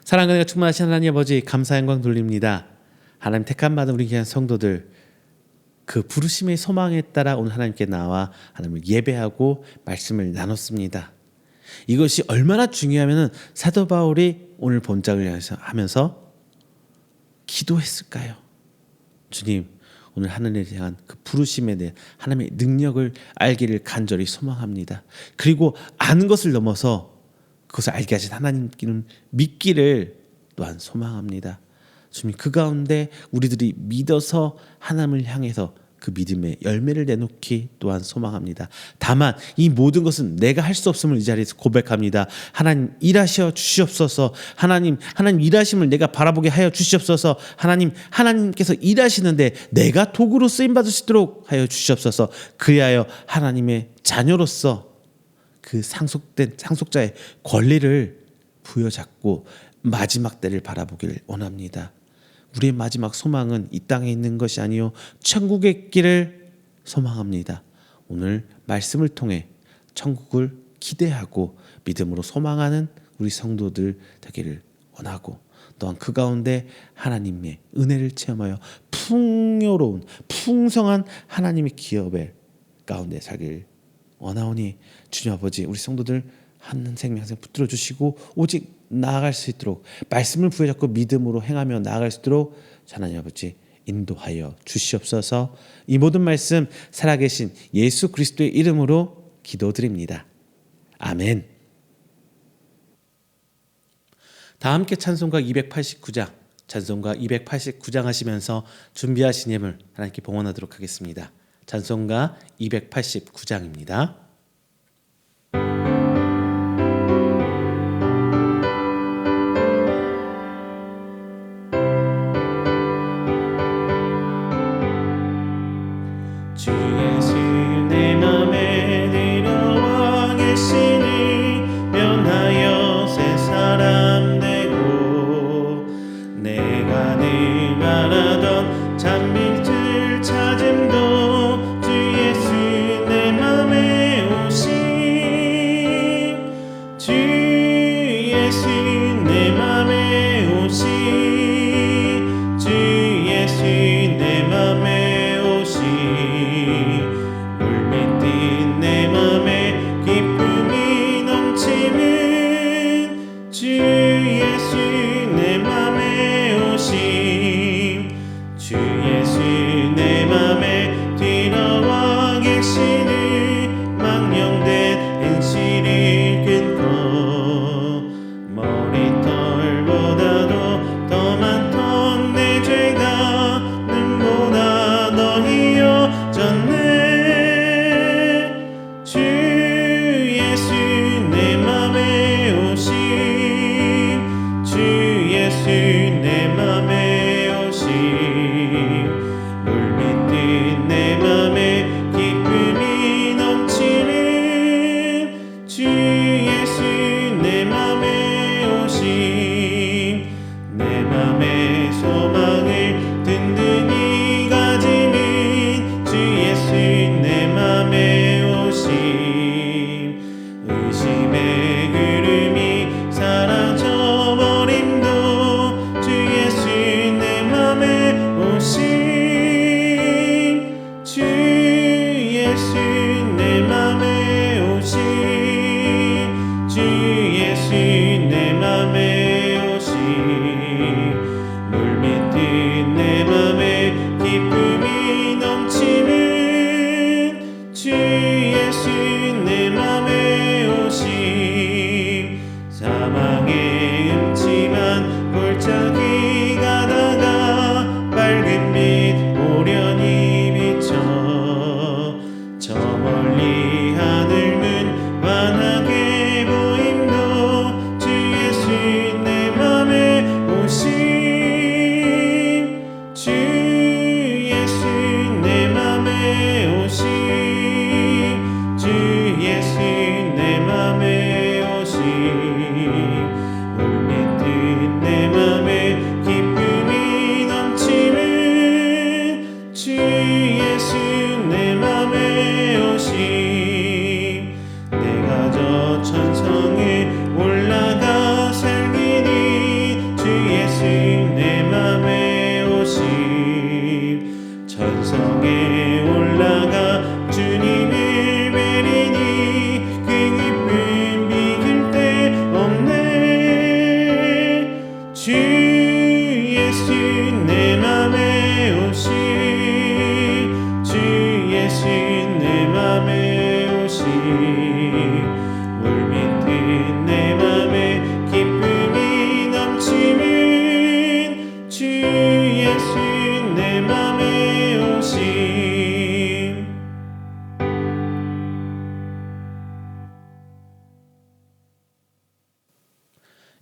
사랑과 은혜가 충만하신 하나님 아버지, 감사 영광 돌립니다. 하나님 택함 받은 우리 귀한 성도들, 그 부르심의 소망에 따라 오늘 하나님께 나와 하나님을 예배하고 말씀을 나눴습니다. 이것이 얼마나 중요하면은 사도 바울이 오늘 본장을 하면서 기도했을까요? 주님, 오늘 하늘에 대한 그 부르심에 대한 하나님의 능력을 알기를 간절히 소망합니다. 그리고 아는 것을 넘어서 그것을 알게 하신 하나님께는 믿기를 또한 소망합니다. 주님, 그 가운데 우리들이 믿어서 하나님을 향해서 그 믿음의 열매를 내놓기 또한 소망합니다. 다만 이 모든 것은 내가 할 수 없음을 이 자리에서 고백합니다. 하나님 일하셔 주시옵소서. 하나님 일하심을 내가 바라보게 하여 주시옵소서. 하나님께서 일하시는데 내가 도구로 쓰임 받을 수 있도록 하여 주시옵소서. 그리하여 하나님의 자녀로서 그 상속자의 권리를 부여잡고 마지막 때를 바라보기를 원합니다. 우리의 마지막 소망은 이 땅에 있는 것이 아니요 천국의 길을 소망합니다. 오늘 말씀을 통해 천국을 기대하고 믿음으로 소망하는 우리 성도들 되기를 원하고, 또한 그 가운데 하나님의 은혜를 체험하여 풍요로운 풍성한 하나님의 기업의 가운데 살길 원하오니, 주님 아버지, 우리 성도들 한 생명생 붙들어 주시고 오직 나아갈 수 있도록 말씀을 부여잡고 믿음으로 행하며 나아갈 수 있도록 하나님 아버지 인도하여 주시옵소서. 이 모든 말씀 살아계신 예수 그리스도의 이름으로 기도드립니다. 아멘. 다 함께 찬송가 289장, 찬송가 289장 하시면서 준비하신 예물 하나님께 봉헌하도록 하겠습니다. 찬송가 289장입니다. 주 예수 내 맘에 들어와 계시니 변하여 새 사람 되고, 내가 늘 바라던 잠밀들 찾음도 주 예수 내 맘에 오심, 주 예수 내 맘에 오심, 주 예수 내 맘에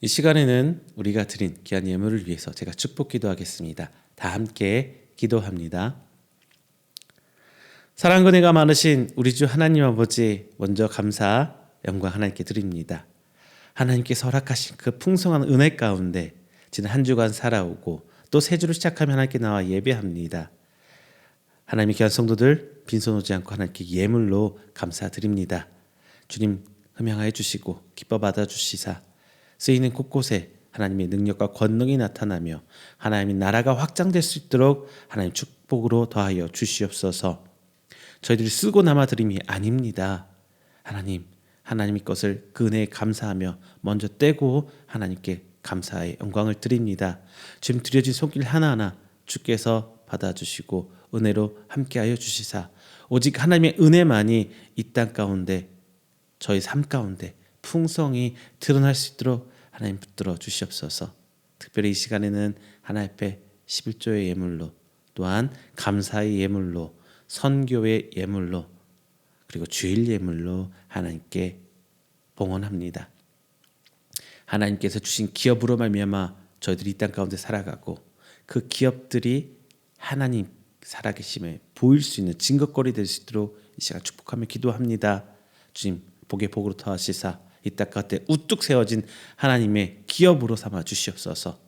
이 시간에는 우리가 드린 귀한 예물을 위해서 제가 축복 기도하겠습니다. 다 함께 기도합니다. 사랑과 은혜가 많으신 우리 주 하나님 아버지, 먼저 감사 영광 하나님께 드립니다. 하나님께서 허락하신 그 풍성한 은혜 가운데 지난 한 주간 살아오고 또 새 주를 시작하며 하나님께 나와 예배합니다. 하나님의 귀한 성도들 빈손 오지 않고 하나님께 예물로 감사드립니다. 주님 흠양하여 주시고 기뻐 받아주시사 쓰이는 곳곳에 하나님의 능력과 권능이 나타나며 하나님의 나라가 확장될 수 있도록 하나님 축복으로 더하여 주시옵소서. 저희들이 쓰고 남아 드림이 아닙니다. 하나님의 것을 그 은혜에 감사하며 먼저 떼고 하나님께 감사의 영광을 드립니다. 지금 드려진 손길 하나하나 주께서 받아주시고 은혜로 함께하여 주시사 오직 하나님의 은혜만이 이 땅 가운데 저희 삶 가운데 풍성히 드러날 수 있도록 하나님 붙들어 주시옵소서. 특별히 이 시간에는 하나님 앞에 11조의 예물로 또한 감사의 예물로 선교의 예물로 그리고 주일 예물로 하나님께 봉헌합니다. 하나님께서 주신 기업으로 말미암아 저희들이 이 땅 가운데 살아가고 그 기업들이 하나님 살아계심에 보일 수 있는 증거거리 될 수 있도록 이 시간 축복하며 기도합니다. 주님 복의 복으로 더하시사 이 땅 가운데 우뚝 세워진 하나님의 기업으로 삼아 주시옵소서.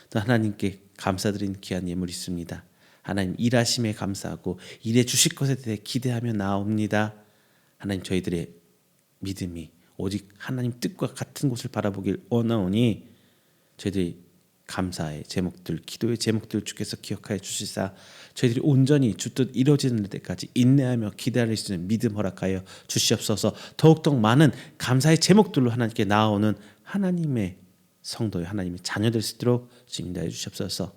또 하나님께 감사드린 귀한 예물이 있습니다. 하나님 일하심에 감사하고 일해 주실 것에 대해 기대하며 나옵니다. 하나님 저희들의 믿음이 오직 하나님 뜻과 같은 곳을 바라보길 원하오니 저희들이 감사의 제목들, 기도의 제목들 주께서 기억하여 주시사 저희들이 온전히 주 뜻 이루어지는 데까지 인내하며 기다릴 수 있는 믿음 허락하여 주시옵소서. 더욱더 많은 감사의 제목들로 하나님께 나아오는 하나님의 성도의 하나님의 자녀 될 수 있도록 인도하여 주시옵소서.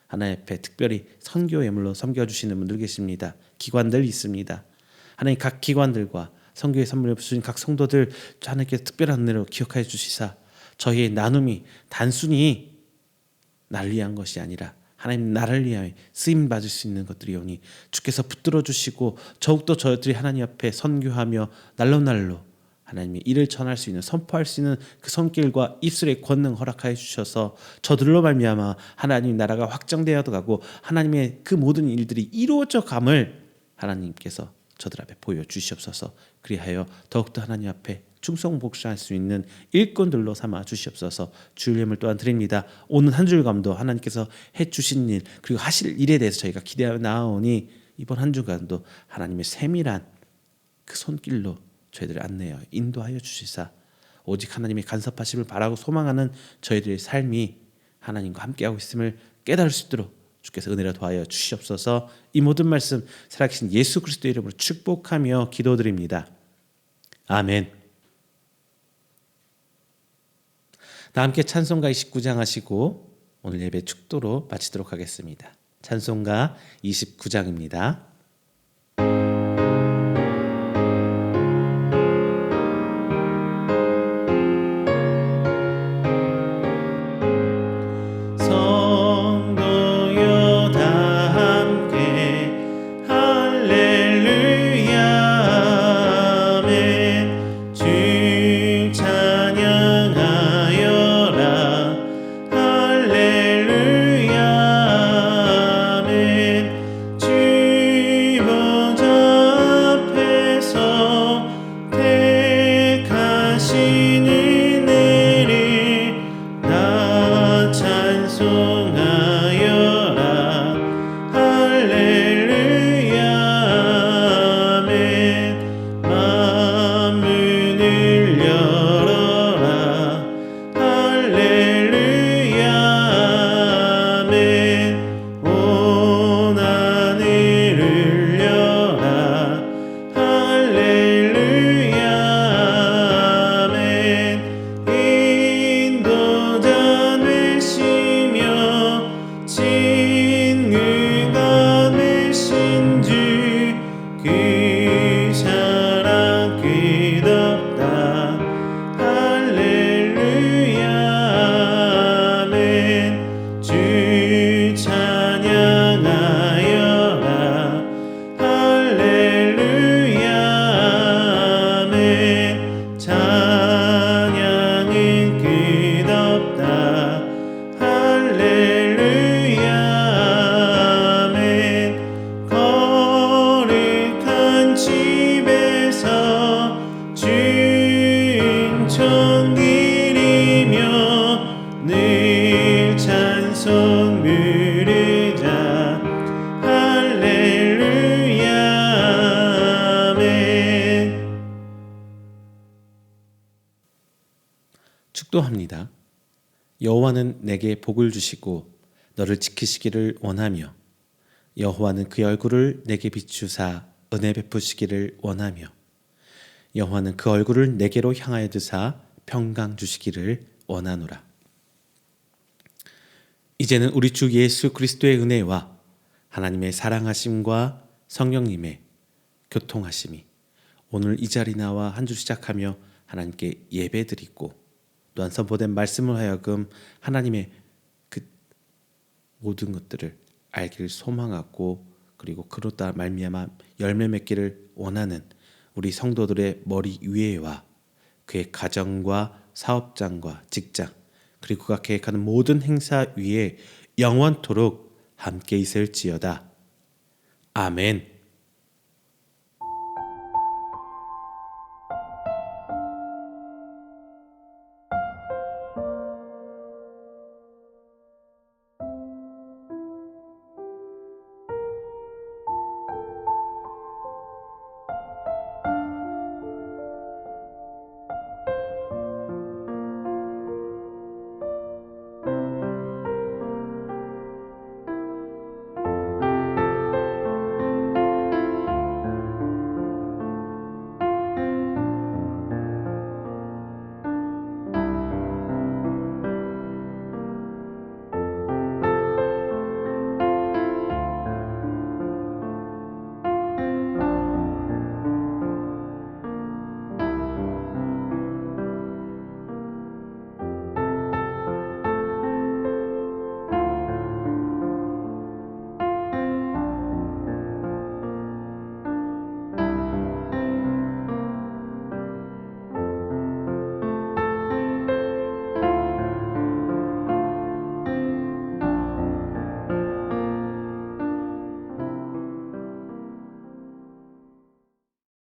하나님 앞에 특별히 선교 예물로 섬겨주시는 분들 계십니다. 기관들 있습니다. 하나님 각 기관들과 선교의 선물을 주신 각 성도들 하나님께 특별한 은혜로 기억하여 주시사 저희의 나눔이 단순히 나를 위한 것이 아니라 하나님 나라를 위하여 쓰임 받을 수 있는 것들이오니 주께서 붙들어 주시고 더욱더 저희들이 하나님 앞에 선교하며 날로 하나님의 일을 전할 수 있는 선포할 수 있는 그 손길과 입술의 권능 허락하여 주셔서 저들로 말미암아 하나님 나라가 확장되어 가고 하나님의 그 모든 일들이 이루어져 감을 하나님께서 저들 앞에 보여주시옵소서. 그리하여 더욱더 하나님 앞에 충성복수할 수 있는 일꾼들로 삼아 주시옵소서. 주일 예물 또한 드립니다. 오는 한 주간도 하나님께서 해주신 일 그리고 하실 일에 대해서 저희가 기대하며 나아오니 이번 한 주간도 하나님의 세밀한 그 손길로 저희들을 안내하여 인도하여 주시사 오직 하나님의 간섭하심을 바라고 소망하는 저희들의 삶이 하나님과 함께하고 있음을 깨달을 수 있도록 주께서 은혜를 더하여 주시옵소서. 이 모든 말씀 살아계신 예수 그리스도의 이름으로 축복하며 기도드립니다. 아멘. 다 함께 찬송가 29장 하시고 오늘 예배 축도로 마치도록 하겠습니다. 찬송가 29장입니다. 할렐루야 아멘 주 축도합니다. 여호와는 내게 복을 주시고 너를 지키시기를 원하며 여호와는 그의 얼굴을 내게 비추사 은혜 베푸시기를 원하며 여호와는 그 얼굴을 내게로 향하여 드사 평강 주시기를 원하노라. 이제는 우리 주 예수 그리스도의 은혜와 하나님의 사랑하심과 성령님의 교통하심이 오늘 이 자리 나와 한 주 시작하며 하나님께 예배드리고 또한 선포된 말씀을 하여금 하나님의 그 모든 것들을 알기를 소망하고 그리고 그로 따라 말미암아 열매 맺기를 원하는 우리 성도들의 머리 위에와 그의 가정과 사업장과 직장 그리고 그가 계획하는 모든 행사 위에 영원토록 함께 있을지어다. 아멘.